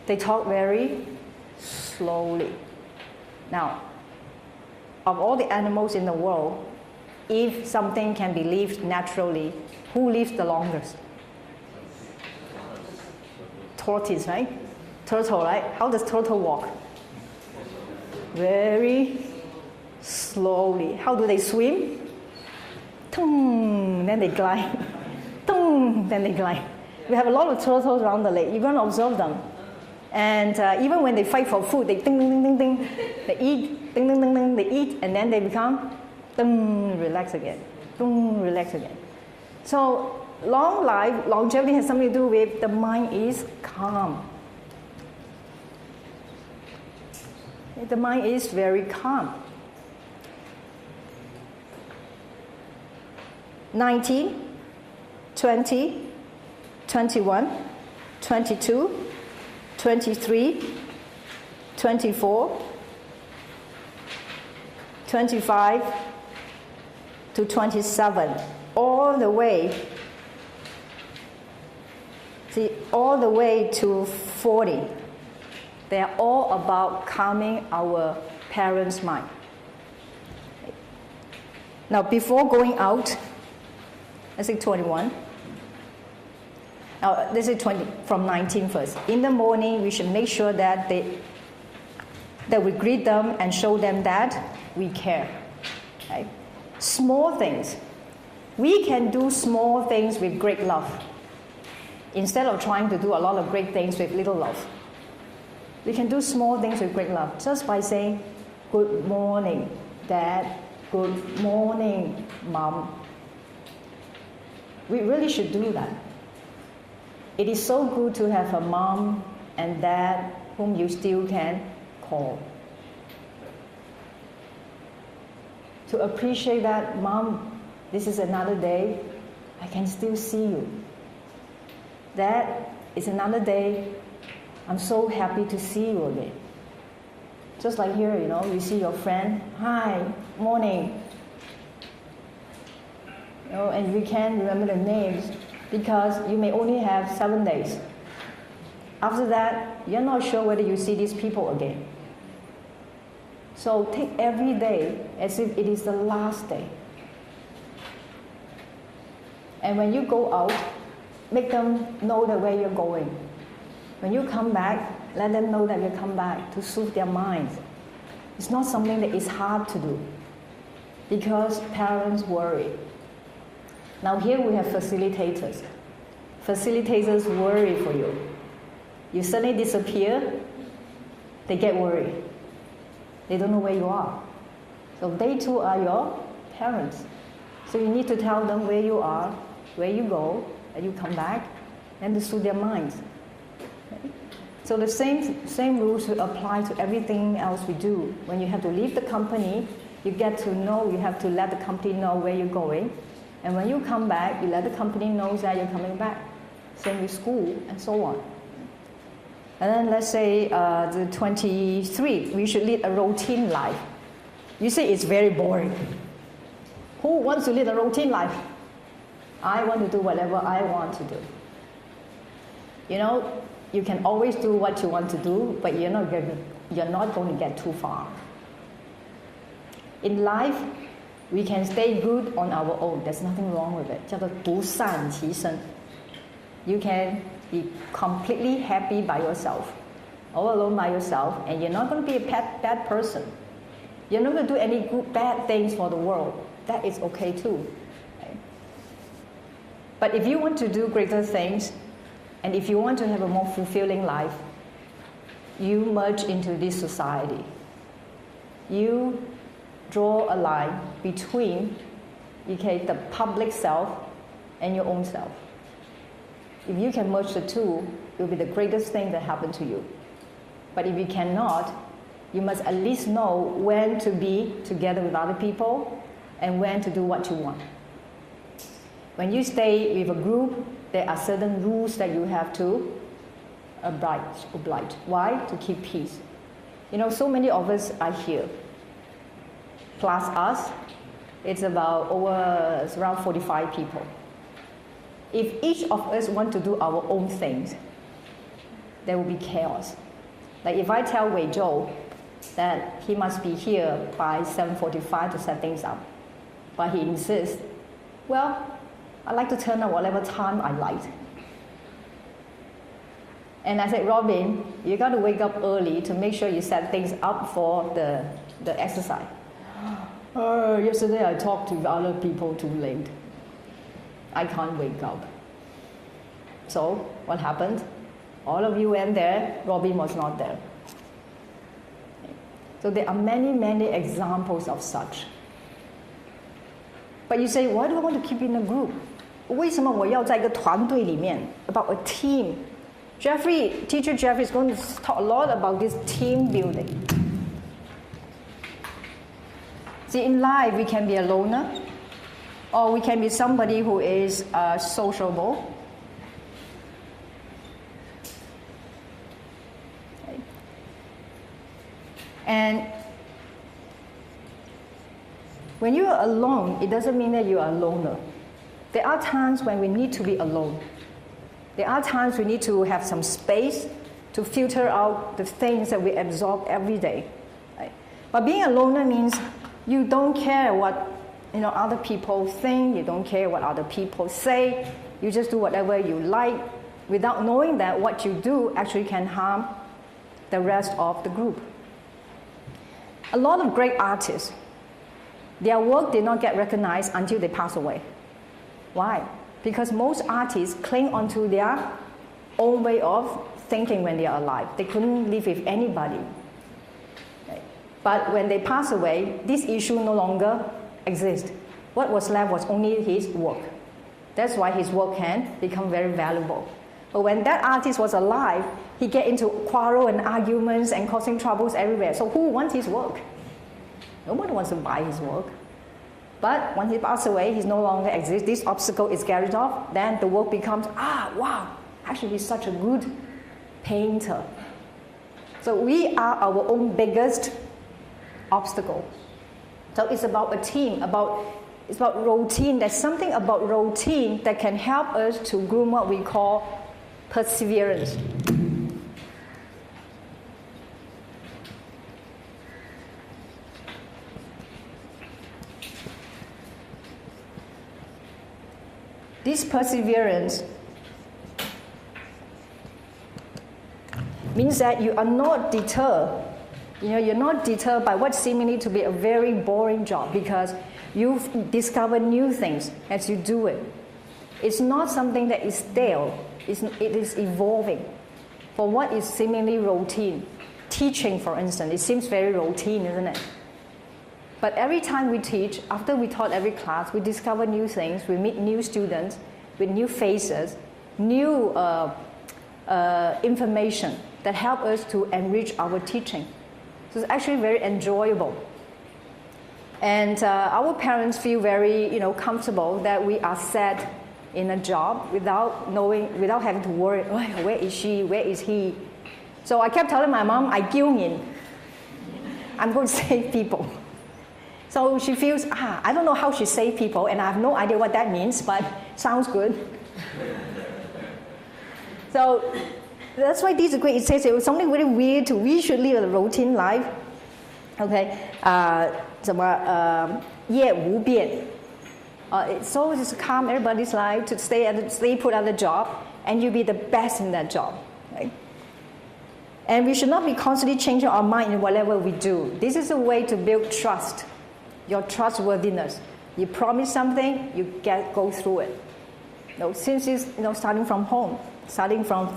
They talk very slowly. Now, of all the animals in the world, if something can be lived naturally, who lives the longest? Tortoise, right? Turtle, right? How does turtle walk? Very slowly. How do they swim? Then they glide. Then they glide. We have a lot of turtles around the lake. You're going to observe them. And even when they fight for food, they ding, ding, ding, ding, ding. They eat, ding, ding, ding, ding. They eat, and then they become relax again. Relax again. So long life, longevity has something to do with the mind is calm. The mind is very calm. 19, 20, 21, 22, 23, 24, 25 to 27, all the way to 40. They are all about calming our parents' mind. Now, before going out, let's say 21. Now, let's say 20 from 19 first. In the morning, we should make sure that we greet them and show them that we care. Okay? Small things. We can do small things with great love, instead of trying to do a lot of great things with little love. We can do small things with great love, just by saying, "Good morning, Dad. Good morning, Mom." We really should do that. It is so good to have a mom and dad whom you still can call. To appreciate that, "Mom, this is another day. I can still see you. Dad, it's another day. I'm so happy to see you again." Just like here, you see your friend. "Hi, morning." And we can't remember the names because you may only have 7 days. After that, you're not sure whether you see these people again. So take every day as if it is the last day. And when you go out, make them know the way you're going. When you come back, let them know that you come back to soothe their minds. It's not something that is hard to do because parents worry. Now here we have facilitators. Facilitators worry for you. You suddenly disappear, they get worried. They don't know where you are. So they too are your parents. So you need to tell them where you are, where you go, and you come back, and to soothe their minds. Okay? So the same rules will apply to everything else we do. When you have to leave the company, you get to know, you have to let the company know where you're going. And when you come back, you let the company know that you're coming back. Same with school, and so on. And then let's say the 23, we should lead a routine life. You say it's very boring. Who wants to lead a routine life? I want to do whatever I want to do. You know, you can always do what you want to do, but you're not going to get too far. In life, we can stay good on our own. There's nothing wrong with it. 叫做独善其身. You can be completely happy by yourself, all alone by yourself, and you're not going to be a bad person. You're not going to do any bad things for the world. That is okay too. Okay? But if you want to do greater things, and if you want to have a more fulfilling life, you merge into this society. You draw a line between, the public self and your own self. If you can merge the two, it will be the greatest thing that happened to you. But if you cannot, you must at least know when to be together with other people and when to do what you want. When you stay with a group, there are certain rules that you have to oblige. Why? To keep peace. You know, so many of us are here. Plus us, it's around 45 people. If each of us want to do our own things, there will be chaos. Like if I tell Wei Zhou that he must be here by 7:45 to set things up, but he insists, well, I like to turn up whatever time I like. And I said, Robin, you got to wake up early to make sure you set things up for the exercise. Yesterday I talked to other people too late. I can't wake up. So what happened? All of you went there, Robin was not there. So there are many, many examples of such. But you say, why do I want to keep in a group? 为什么我要在一个团队里面 about a team? Teacher Jeffrey is going to talk a lot about this team building. See, in life, we can be a loner, or we can be somebody who is sociable. Okay. And when you are alone, it doesn't mean that you are a loner. There are times when we need to be alone. There are times we need to have some space to filter out the things that we absorb every day. Right? But being a loner means you don't care what other people think, you don't care what other people say, you just do whatever you like without knowing that what you do actually can harm the rest of the group. A lot of great artists, their work did not get recognized until they pass away. Why? Because most artists cling onto their own way of thinking when they are alive. They couldn't live with anybody. But when they pass away, this issue no longer exists. What was left was only his work. That's why his work can become very valuable. But when that artist was alive, he get into quarrel and arguments and causing troubles everywhere. So who wants his work? Nobody wants to buy his work. But when he passes away, he no longer exists. This obstacle is carried off. Then the work becomes, wow, actually he's such a good painter. So we are our own biggest obstacle. So it's about a team, it's about routine. There's something about routine that can help us to groom what we call perseverance. This perseverance means that you are not deterred. You're not deterred by what seemingly to be a very boring job because you've discovered new things as you do it. It's not something that is stale. It is evolving. For what is seemingly routine, teaching, for instance, it seems very routine, isn't it? But every time we teach, after we taught every class, we discover new things. We meet new students with new faces, new information that help us to enrich our teaching. So it's actually very enjoyable. And our parents feel very, comfortable that we are set in a job without having to worry, oh, where is she, where is he? So I kept telling my mom, I'm going to save people. So she feels, I don't know how she saved people, and I have no idea what that means, but sounds good. So that's why Dizigui, it says it was something very weird we should live a routine life. Okay, 业无变. So just calm everybody's life to stay put at the job, and you be the best in that job. Right? And we should not be constantly changing our mind in whatever we do. This is a way to build trust, your trustworthiness. You promise something, you go through it. Since it's starting from home, starting from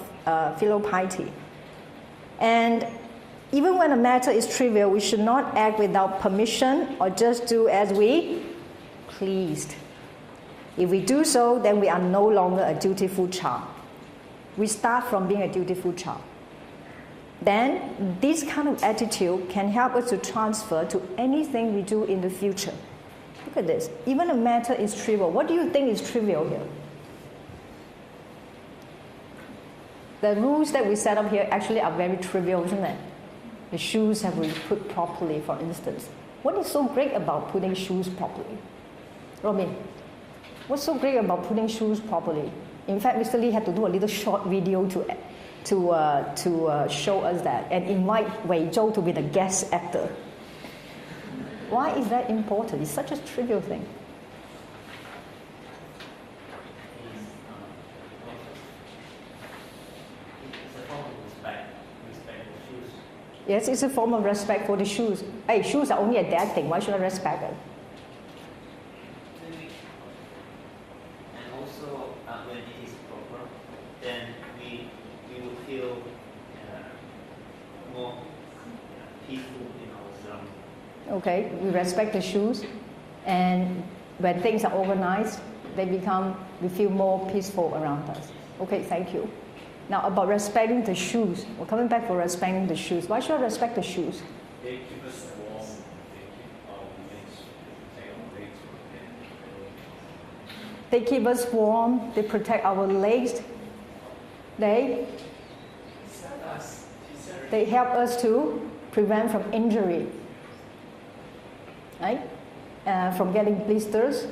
filial piety. And even when a matter is trivial, we should not act without permission or just do as we pleased. If we do so, then we are no longer a dutiful child. We start from being a dutiful child. Then this kind of attitude can help us to transfer to anything we do in the future. Look at this. Even a matter is trivial. What do you think is trivial here? The rules that we set up here actually are very trivial, isn't it? The shoes have been put properly, for instance. What is so great about putting shoes properly? Robin, what's so great about putting shoes properly? In fact, Mr. Lee had to do a little short video to show us that and invite Wei Zhou to be the guest actor. Why is that important? It's such a trivial thing. Yes, it's a form of respect for the shoes. Hey, shoes are only a dead thing. Why should I respect it? And also, when it is proper, then we will feel more peaceful in ourselves. Okay, we respect the shoes, and when things are organized, we feel more peaceful around us. Okay, thank you. Now about respecting the shoes. We're coming back for respecting the shoes. Why should I respect the shoes? They keep us warm. They keep our legs, They keep us warm. They protect our legs. They help us to prevent from injury, right? From getting blisters.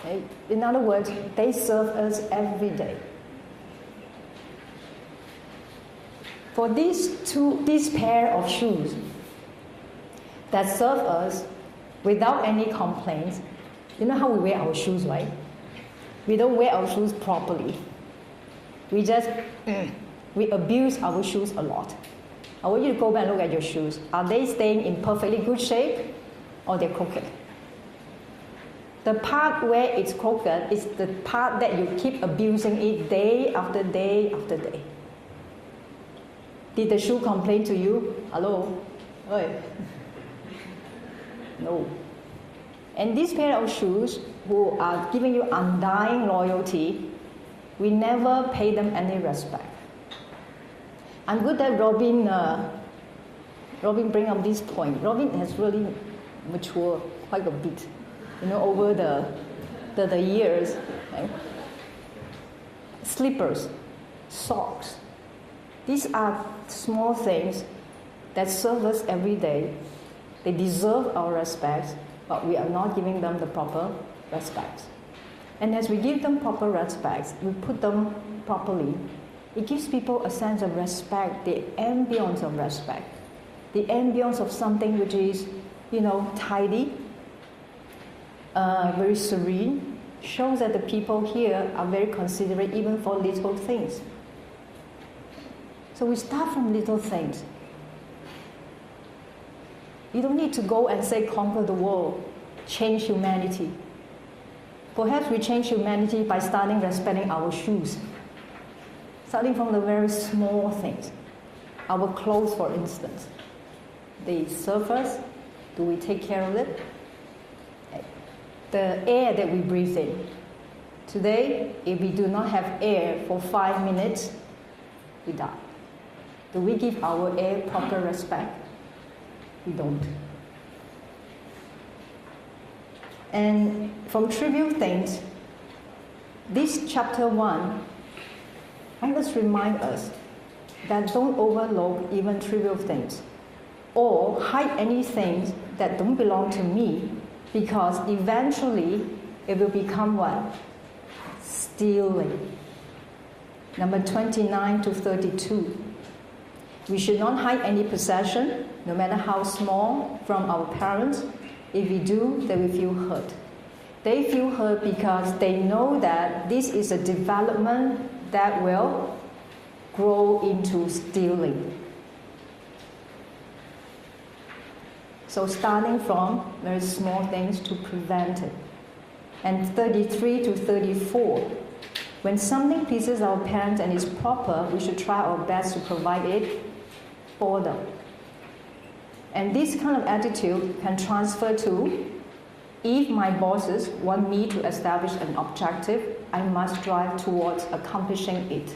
Right? In other words, they serve us every day. For this pair of shoes that serve us without any complaints, you know how we wear our shoes, right? We don't wear our shoes properly. We abuse our shoes a lot. I want you to go back and look at your shoes. Are they staying in perfectly good shape or they're crooked? The part where it's crooked is the part that you keep abusing it day after day after day. Did the shoe complain to you? Hello? Oi. No. And this pair of shoes who are giving you undying loyalty, we never pay them any respect. I'm good that Robin bring up this point. Robin has really matured quite a bit, over the years. Right? Slippers, socks. These are small things that serve us every day. They deserve our respect, but we are not giving them the proper respect. And as we give them proper respect, we put them properly, it gives people a sense of respect, the ambience of respect, the ambience of something which is, tidy, very serene, shows that the people here are very considerate even for little things. So we start from little things. You don't need to go and say conquer the world, change humanity. Perhaps we change humanity by starting respecting our shoes. Starting from the very small things. Our clothes, for instance. They serve us. Do we take care of it? The air that we breathe in. Today, if we do not have air for 5 minutes, we die. Do we give our air proper respect? We don't. And from trivial things, this chapter 1, I must remind us that don't overlook even trivial things or hide anything that don't belong to me, because eventually it will become what? Stealing. Number 29 to 32. We should not hide any possession, no matter how small, from our parents. If we do, they will feel hurt. They feel hurt because they know that this is a development that will grow into stealing. So starting from very small things to prevent it. And 33 to 34. When something pleases our parents and is proper, we should try our best to provide it for them. And this kind of attitude can transfer to, if my bosses want me to establish an objective, I must drive towards accomplishing it.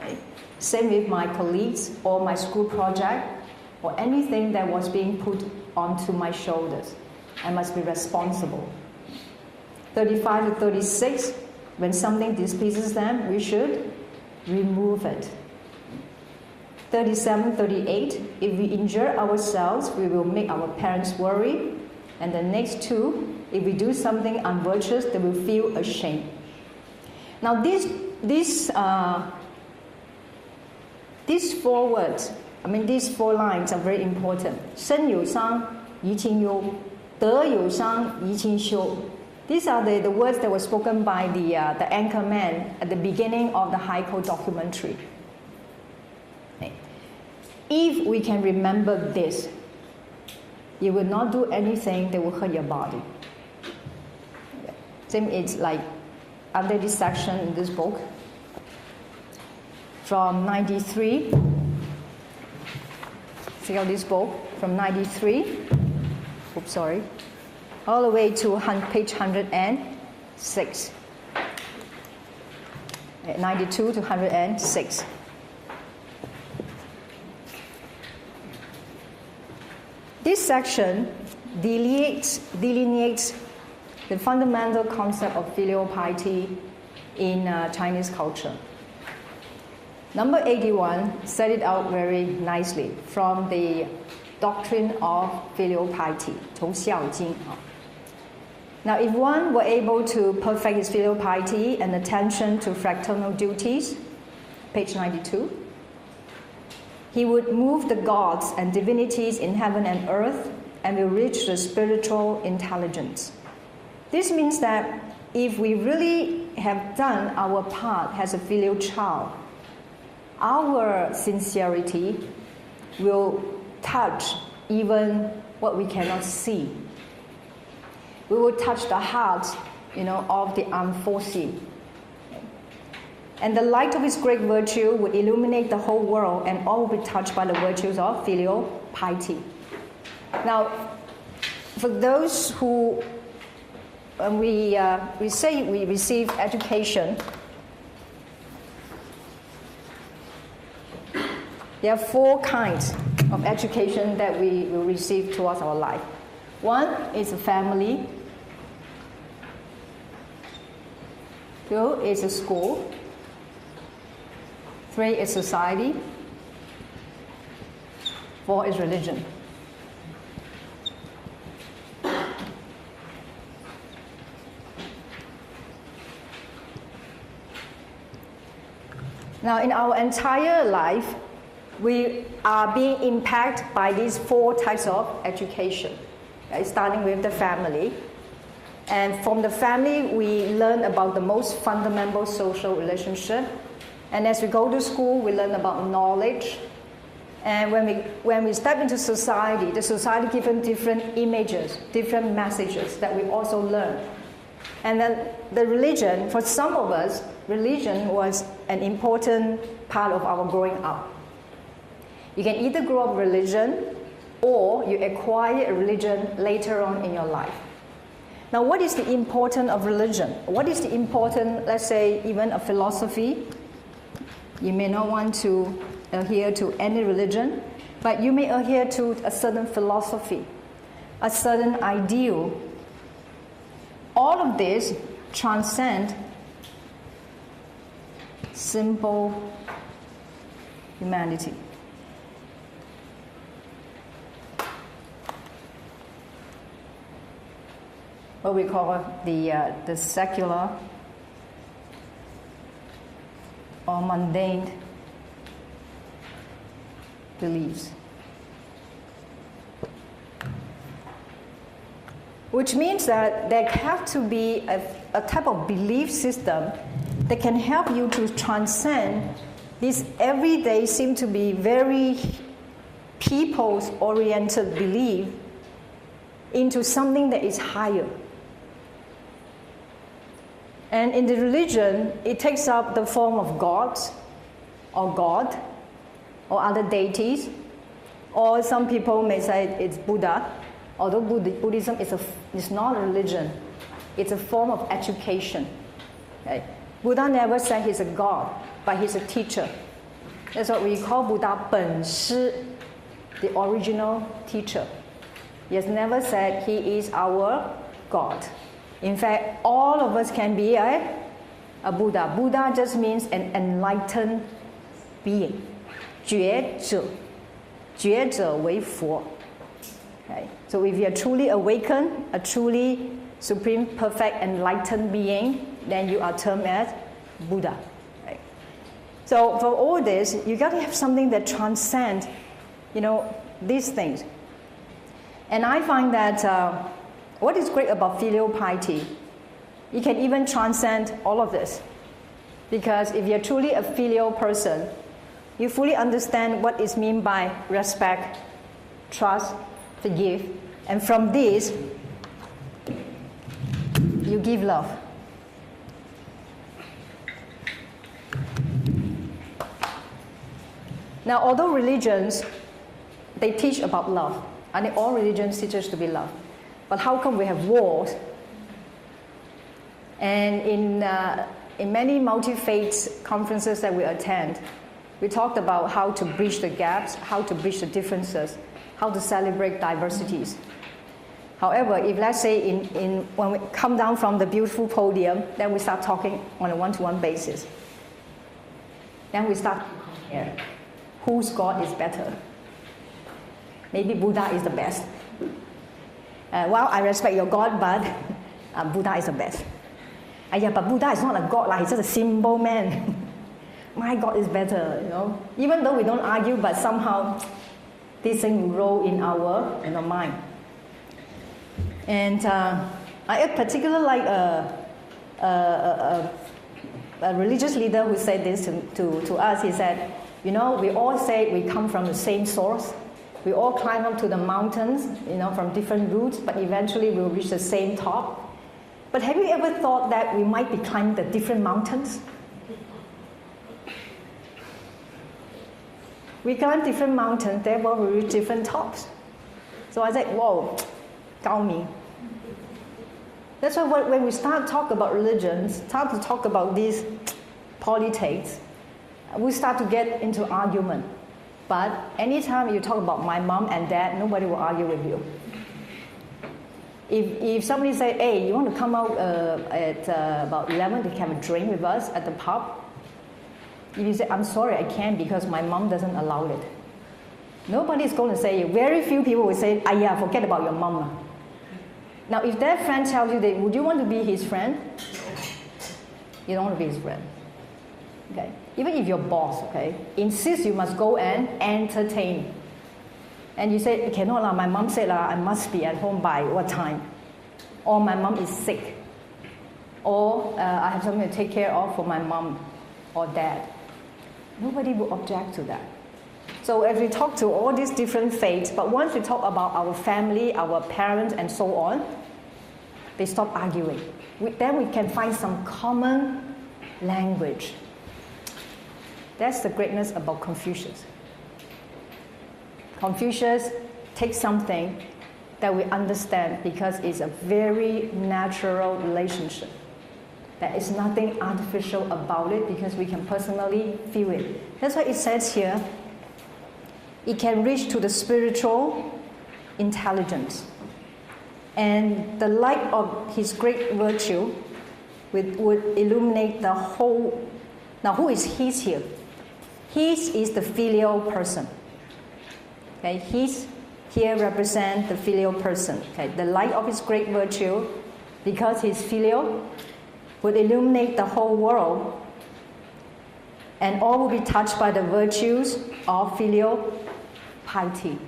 Okay? Same with my colleagues or my school project or anything that was being put onto my shoulders. I must be responsible. 35 to 36, when something displeases them, we should remove it. 37, 38, if we injure ourselves, we will make our parents worry. And the next two, if we do something unvirtuous, they will feel ashamed. Now these 4 words, these 4 lines are very important. 身有伤，贻亲忧；德有伤，贻亲羞. These are the words that were spoken by the anchor man at the beginning of the Heiko documentary. If we can remember this, you will not do anything that will hurt your body. Same, it's like under this section in this book, from 93, see out this book, from 93, all the way to page 106, 92 to 106. This section delineates the fundamental concept of filial piety in Chinese culture. Number 81 set it out very nicely from the doctrine of filial piety, 从孝经. Now, if one were able to perfect his filial piety and attention to fraternal duties, page 92, he would move the gods and divinities in heaven and earth and will reach the spiritual intelligence. This means that if we really have done our part as a filial child, our sincerity will touch even what we cannot see. We will touch the heart, of the unforeseen. And the light of his great virtue would illuminate the whole world, and all will be touched by the virtues of filial piety. Now, for those who, when we say we receive education, there are 4 kinds of education that we will receive towards our life. 1 is a family. 2 is a school. 3 is society. 4 is religion. Now, in our entire life, we are being impacted by these 4 types of education, right? Starting with the family. And from the family, we learn about the most fundamental social relationship. And as we go to school, we learn about knowledge. And when we step into society, the society gives us different images, different messages that we also learn. And then the religion, for some of us, religion was an important part of our growing up. You can either grow up religion or you acquire a religion later on in your life. Now, what is the importance of religion? What is the importance, let's say, even of philosophy? You may not want to adhere to any religion, but you may adhere to a certain philosophy, a certain ideal. All of this transcend simple humanity. What we call the secular or mundane beliefs. Which means that there have to be a type of belief system that can help you to transcend this everyday, seem to be very people's-oriented belief into something that is higher. And in the religion, it takes up the form of gods, or God, or other deities, or some people may say it's Buddha, although Buddhism is not a religion, it's a form of education. Okay? Buddha never said he's a god, but he's a teacher. That's what we call Buddha 本师, the original teacher. He has never said he is our God. In fact, all of us can be a Buddha. Buddha just means an enlightened being. 觉者,觉者为佛. Okay. So if you are truly awakened, a truly supreme, perfect, enlightened being, then you are termed as Buddha. Okay. So for all this, you got to have something that transcends, these things. And I find that what is great about filial piety, it can even transcend all of this. Because if you're truly a filial person, you fully understand what is meant by respect, trust, forgive, and from this, you give love. Now, although religions, they teach about love, and all religions teach us to be loved. But how come we have wars? And in many multi-faith conferences that we attend, we talked about how to bridge the gaps, how to bridge the differences, how to celebrate diversities. However, if let's say when we come down from the beautiful podium, then we start talking on a one-to-one basis. Then we start to compare whose God is better. Maybe Buddha is the best. Well, I respect your God, but Buddha is the best. Yeah, but Buddha is not a God, he's just a symbol man. My God is better, Even though we don't argue, but somehow this thing roll in our mind. And I particularly like a religious leader who said this to us. He said, we all say we come from the same source. We all climb up to the mountains, from different routes, but eventually we'll reach the same top. But have you ever thought that we might be climbing the different mountains? We climb different mountains, therefore we reach different tops. So I said, whoa, 高明. That's why when we start to talk about religions, start to talk about these politics, we start to get into argument. But anytime you talk about my mom and dad, nobody will argue with you. If somebody say, hey, you want to come out at about 11 to have a drink with us at the pub? If you say, I'm sorry, I can't because my mom doesn't allow it. Nobody's going to say, very few people will say, yeah, forget about your mom. Now, if that friend tells you that, would you want to be his friend? You don't want to be his friend. Okay. Even if your boss, insists you must go and entertain. And you say, cannot, my mom said I must be at home by what time? Or my mom is sick. Or I have something to take care of for my mom or dad. Nobody will object to that. So as we talk to all these different faiths, but once we talk about our family, our parents, and so on, they stop arguing. Then we can find some common language. That's the greatness about Confucius. Confucius takes something that we understand because it's a very natural relationship. There is nothing artificial about it because we can personally feel it. That's why it says here, it can reach to the spiritual intelligence. And the light of his great virtue would illuminate the whole. Now, who is his here? His is the filial person. Okay, his here represents the filial person. Okay, the light of his great virtue, because he's filial, would illuminate the whole world, and all will be touched by the virtues of filial piety.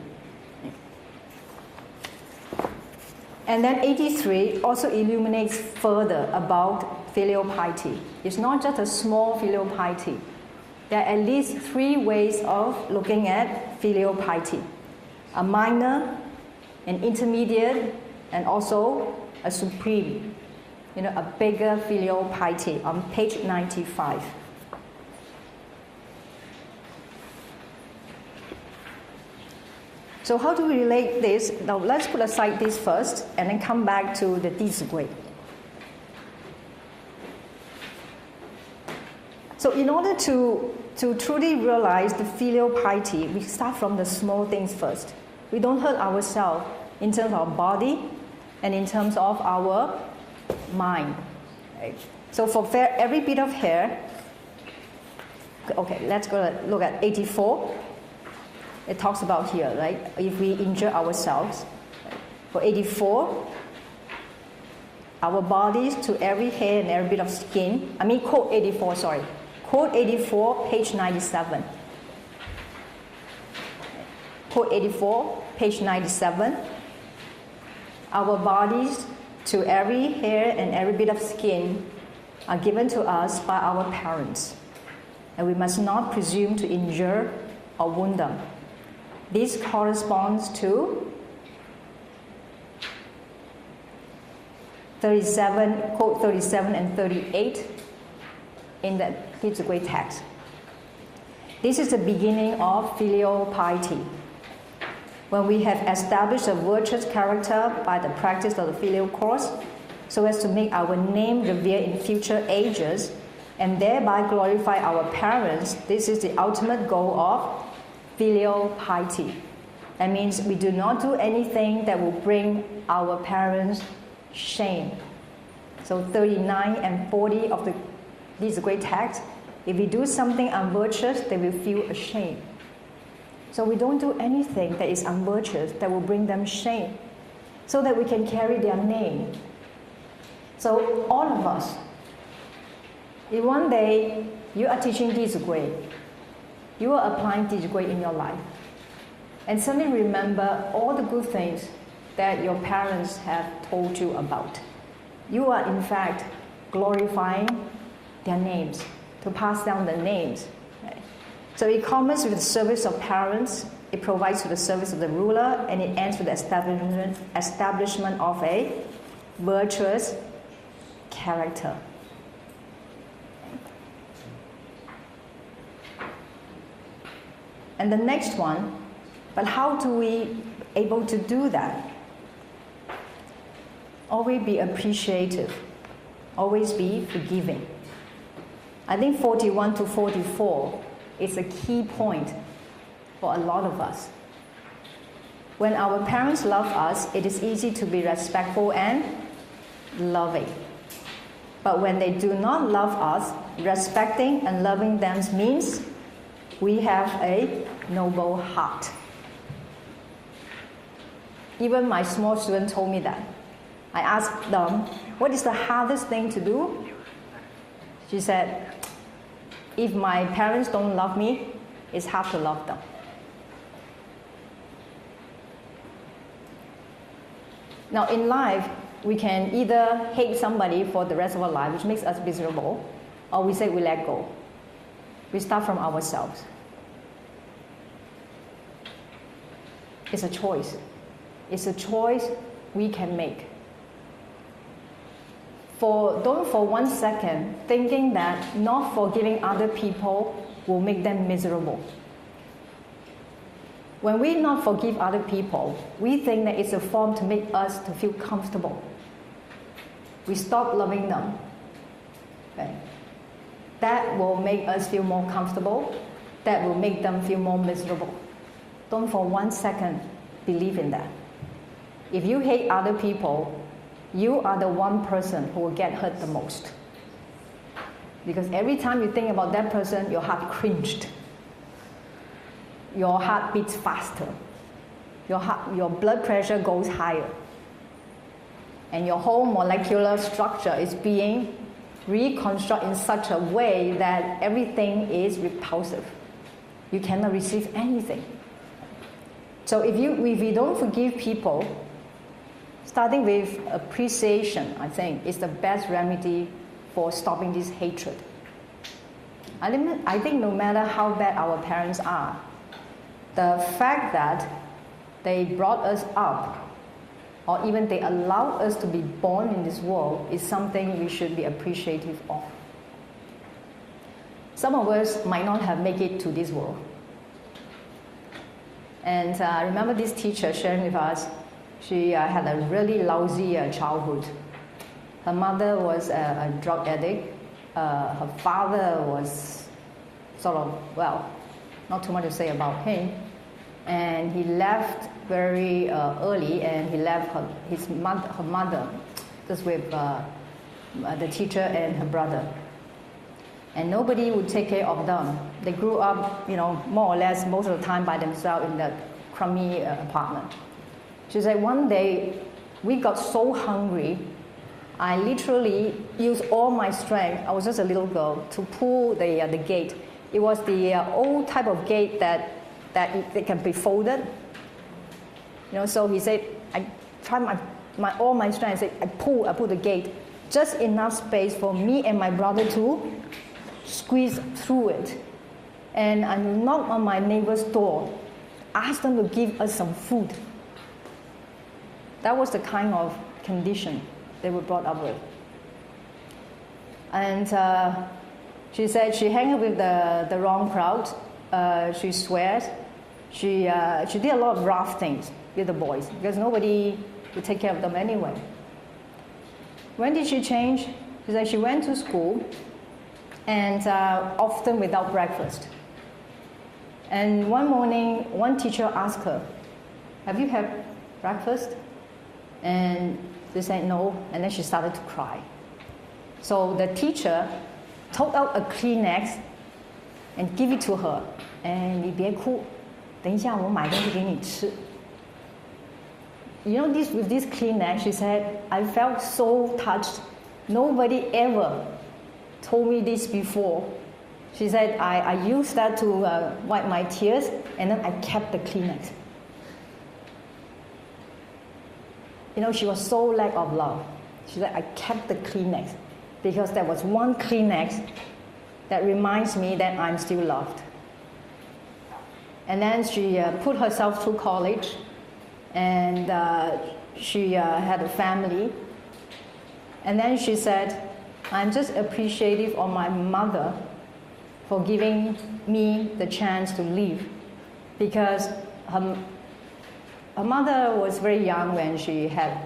And then 83 also illuminates further about filial piety. It's not just a small filial piety. There are at least 3 ways of looking at filial piety. A minor, an intermediate, and also a supreme. A bigger filial piety on page 95. So how do we relate this? Now let's put aside this first and then come back to the Dizigui. So in order to truly realize the filial piety, we start from the small things first. We don't hurt ourselves in terms of our body and in terms of our mind. Right? So for every bit of hair, okay, let's go look at 84. It talks about here, right? If we injure ourselves. For 84, our bodies to every hair and every bit of skin. Quote 84, sorry. Quote 84, page 97. Quote 84, page 97. Our bodies to every hair and every bit of skin are given to us by our parents. And we must not presume to injure or wound them. This corresponds to 37, quote 37 and 38 in the Dizigui text. This is the beginning of filial piety. When we have established a virtuous character by the practice of the filial course, so as to make our name revered in future ages, and thereby glorify our parents, this is the ultimate goal of filial piety. That means we do not do anything that will bring our parents shame. So 39 and 40 of these great texts, if we do something unvirtuous, they will feel ashamed. So we don't do anything that is unvirtuous that will bring them shame, so that we can carry their name. So all of us, if one day you are teaching Dizigui, you are applying Dizigui in your life, and suddenly remember all the good things that your parents have told you about. You are in fact glorifying their names, to pass down the names. So it commences with the service of parents, it provides with the service of the ruler, and it ends with the establishment of a virtuous character. And the next one, but how do we able to do that? Always be appreciative, always be forgiving. I think 41 to 44 is a key point for a lot of us. When our parents love us, it is easy to be respectful and loving. But when they do not love us, respecting and loving them means we have a noble heart. Even my small student told me that. I asked them, what is the hardest thing to do? She said, if my parents don't love me, it's hard to love them. Now in life, we can either hate somebody for the rest of our life, which makes us miserable, or we say we let go. We start from ourselves. It's a choice. It's a choice we can make. Don't for 1 second thinking that not forgiving other people will make them miserable. When we not forgive other people, we think that it's a form to make us to feel comfortable. We stop loving them. Okay? That will make us feel more comfortable. That will make them feel more miserable. Don't for 1 second believe in that. If you hate other people, you are the one person who will get hurt the most. Because every time you think about that person, your heart cringed. Your heart beats faster. Your blood pressure goes higher. And your whole molecular structure is being reconstructed in such a way that everything is repulsive. You cannot receive anything. So if you don't forgive people, starting with appreciation, I think, is the best remedy for stopping this hatred. I think no matter how bad our parents are, the fact that they brought us up, or even they allowed us to be born in this world, is something we should be appreciative of. Some of us might not have made it to this world. And I remember this teacher sharing with us, she had a really lousy childhood. Her mother was a drug addict. Her father was sort of, well, not too much to say about him. And he left very early, and he left her mother just with the teacher and her brother. And nobody would take care of them. They grew up, more or less most of the time by themselves in that crummy apartment. She said, one day, we got so hungry, I literally used all my strength, I was just a little girl, to pull the gate. It was the old type of gate that it can be folded. So he said, I tried all my strength, I said, I pull the gate, just enough space for me and my brother to squeeze through it. And I knocked on my neighbor's door, asked them to give us some food. That was the kind of condition they were brought up with. And she said she hung out with the wrong crowd. She swears. She did a lot of rough things with the boys because nobody would take care of them anyway. When did she change? She said she went to school and often without breakfast. And one morning, one teacher asked her, have you had breakfast? And they said no, and then she started to cry. So the teacher took out a Kleenex and gave it to her. And 你别哭，等一下我买东西给你吃。With this Kleenex, she said, I felt so touched. Nobody ever told me this before. She said, I used that to wipe my tears, and then I kept the Kleenex. She was so lack of love. She said, I kept the Kleenex because there was one Kleenex that reminds me that I'm still loved. And then she put herself through college, and she had a family. And then she said, I'm just appreciative of my mother for giving me the chance to live, because her mother was very young when she had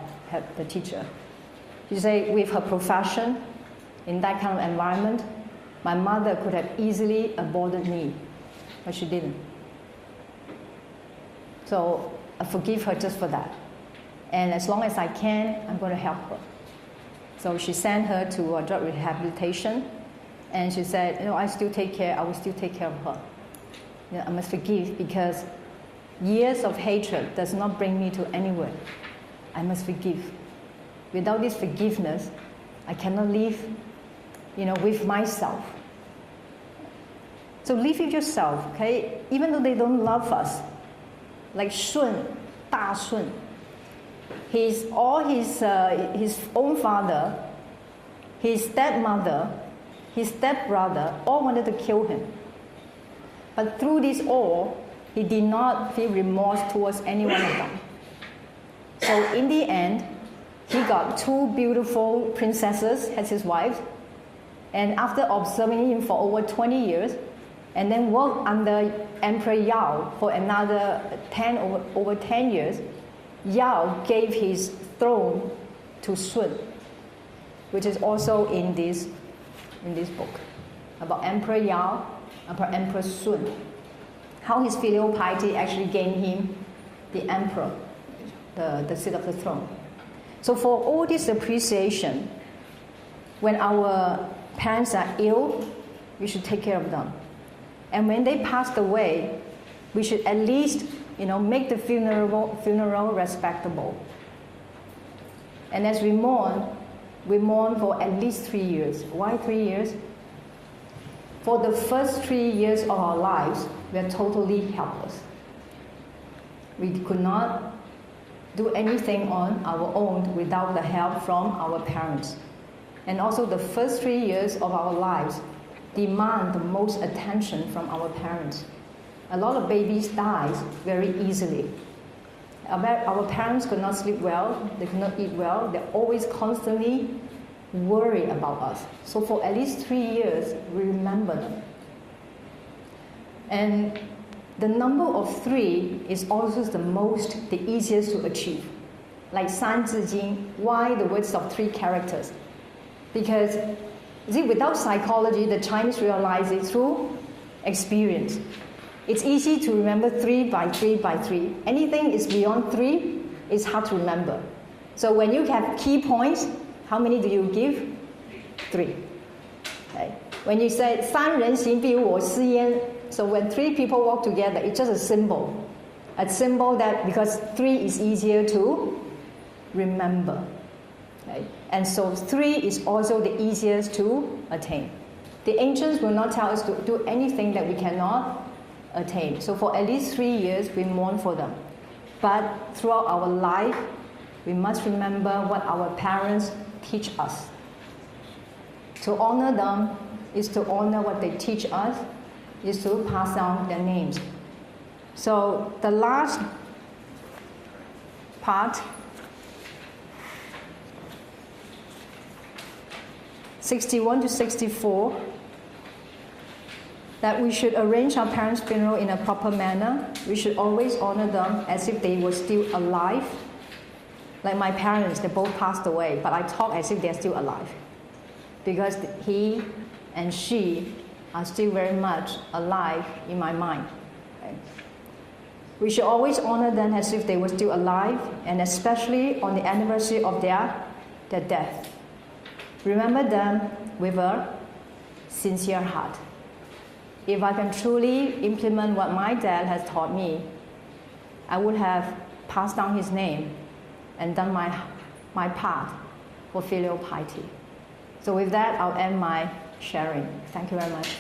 the teacher. She said, with her profession, in that kind of environment, my mother could have easily aborted me, but she didn't. So I forgive her just for that. And as long as I can, I'm going to help her. So she sent her to drug rehabilitation, and she said, I will still take care of her. I must forgive, because years of hatred does not bring me to anywhere. I must forgive. Without this forgiveness, I cannot live, with myself. So live with yourself, okay? Even though they don't love us, like Shun, Da Shun, his own father, his stepmother, his stepbrother, all wanted to kill him. But through this all, he did not feel remorse towards any one of them. So in the end, he got 2 beautiful princesses as his wives. And after observing him for over 20 years, and then worked under Emperor Yao for another over 10 years, Yao gave his throne to Sun, which is also in this book, about Emperor Yao, about Emperor Sun, how his filial piety actually gained him the emperor, the seat of the throne. So for all this appreciation, when our parents are ill, we should take care of them. And when they passed away, we should at least, make the funeral respectable. And as we mourn for at least 3 years. Why 3 years? For the first 3 years of our lives, we are totally helpless. We could not do anything on our own without the help from our parents. And also the first 3 years of our lives demand the most attention from our parents. A lot of babies die very easily. Our parents could not sleep well, they could not eat well, they're always constantly worried about us. So for at least 3 years, we remember them. And the number of 3 is also the easiest to achieve. Like 三字经, why the words of 3 characters? Because, without psychology, the Chinese realize it through experience. It's easy to remember 3 by 3 by 3. Anything is beyond 3, it's hard to remember. So when you have key points, how many do you give? 3. Okay. When you say 三人行必有我师焉, so when 3 people walk together, it's just a symbol that because 3 is easier to remember. Okay. And so 3 is also the easiest to attain. The ancients will not tell us to do anything that we cannot attain. So for at least 3 years, we mourn for them. But throughout our life, we must remember what our parents teach us. To honor them is to honor what they teach us, is to pass down their names. So the last part, 61 to 64, that we should arrange our parents' funeral in a proper manner. We should always honor them as if they were still alive. Like my parents, they both passed away, but I talk as if they're still alive. Because he and she are still very much alive in my mind. Okay? We should always honor them as if they were still alive, and especially on the anniversary of their death. Remember them with a sincere heart. If I can truly implement what my dad has taught me, I would have passed down his name and done my part for filial piety. So with that, I'll end my sharing. Thank you very much.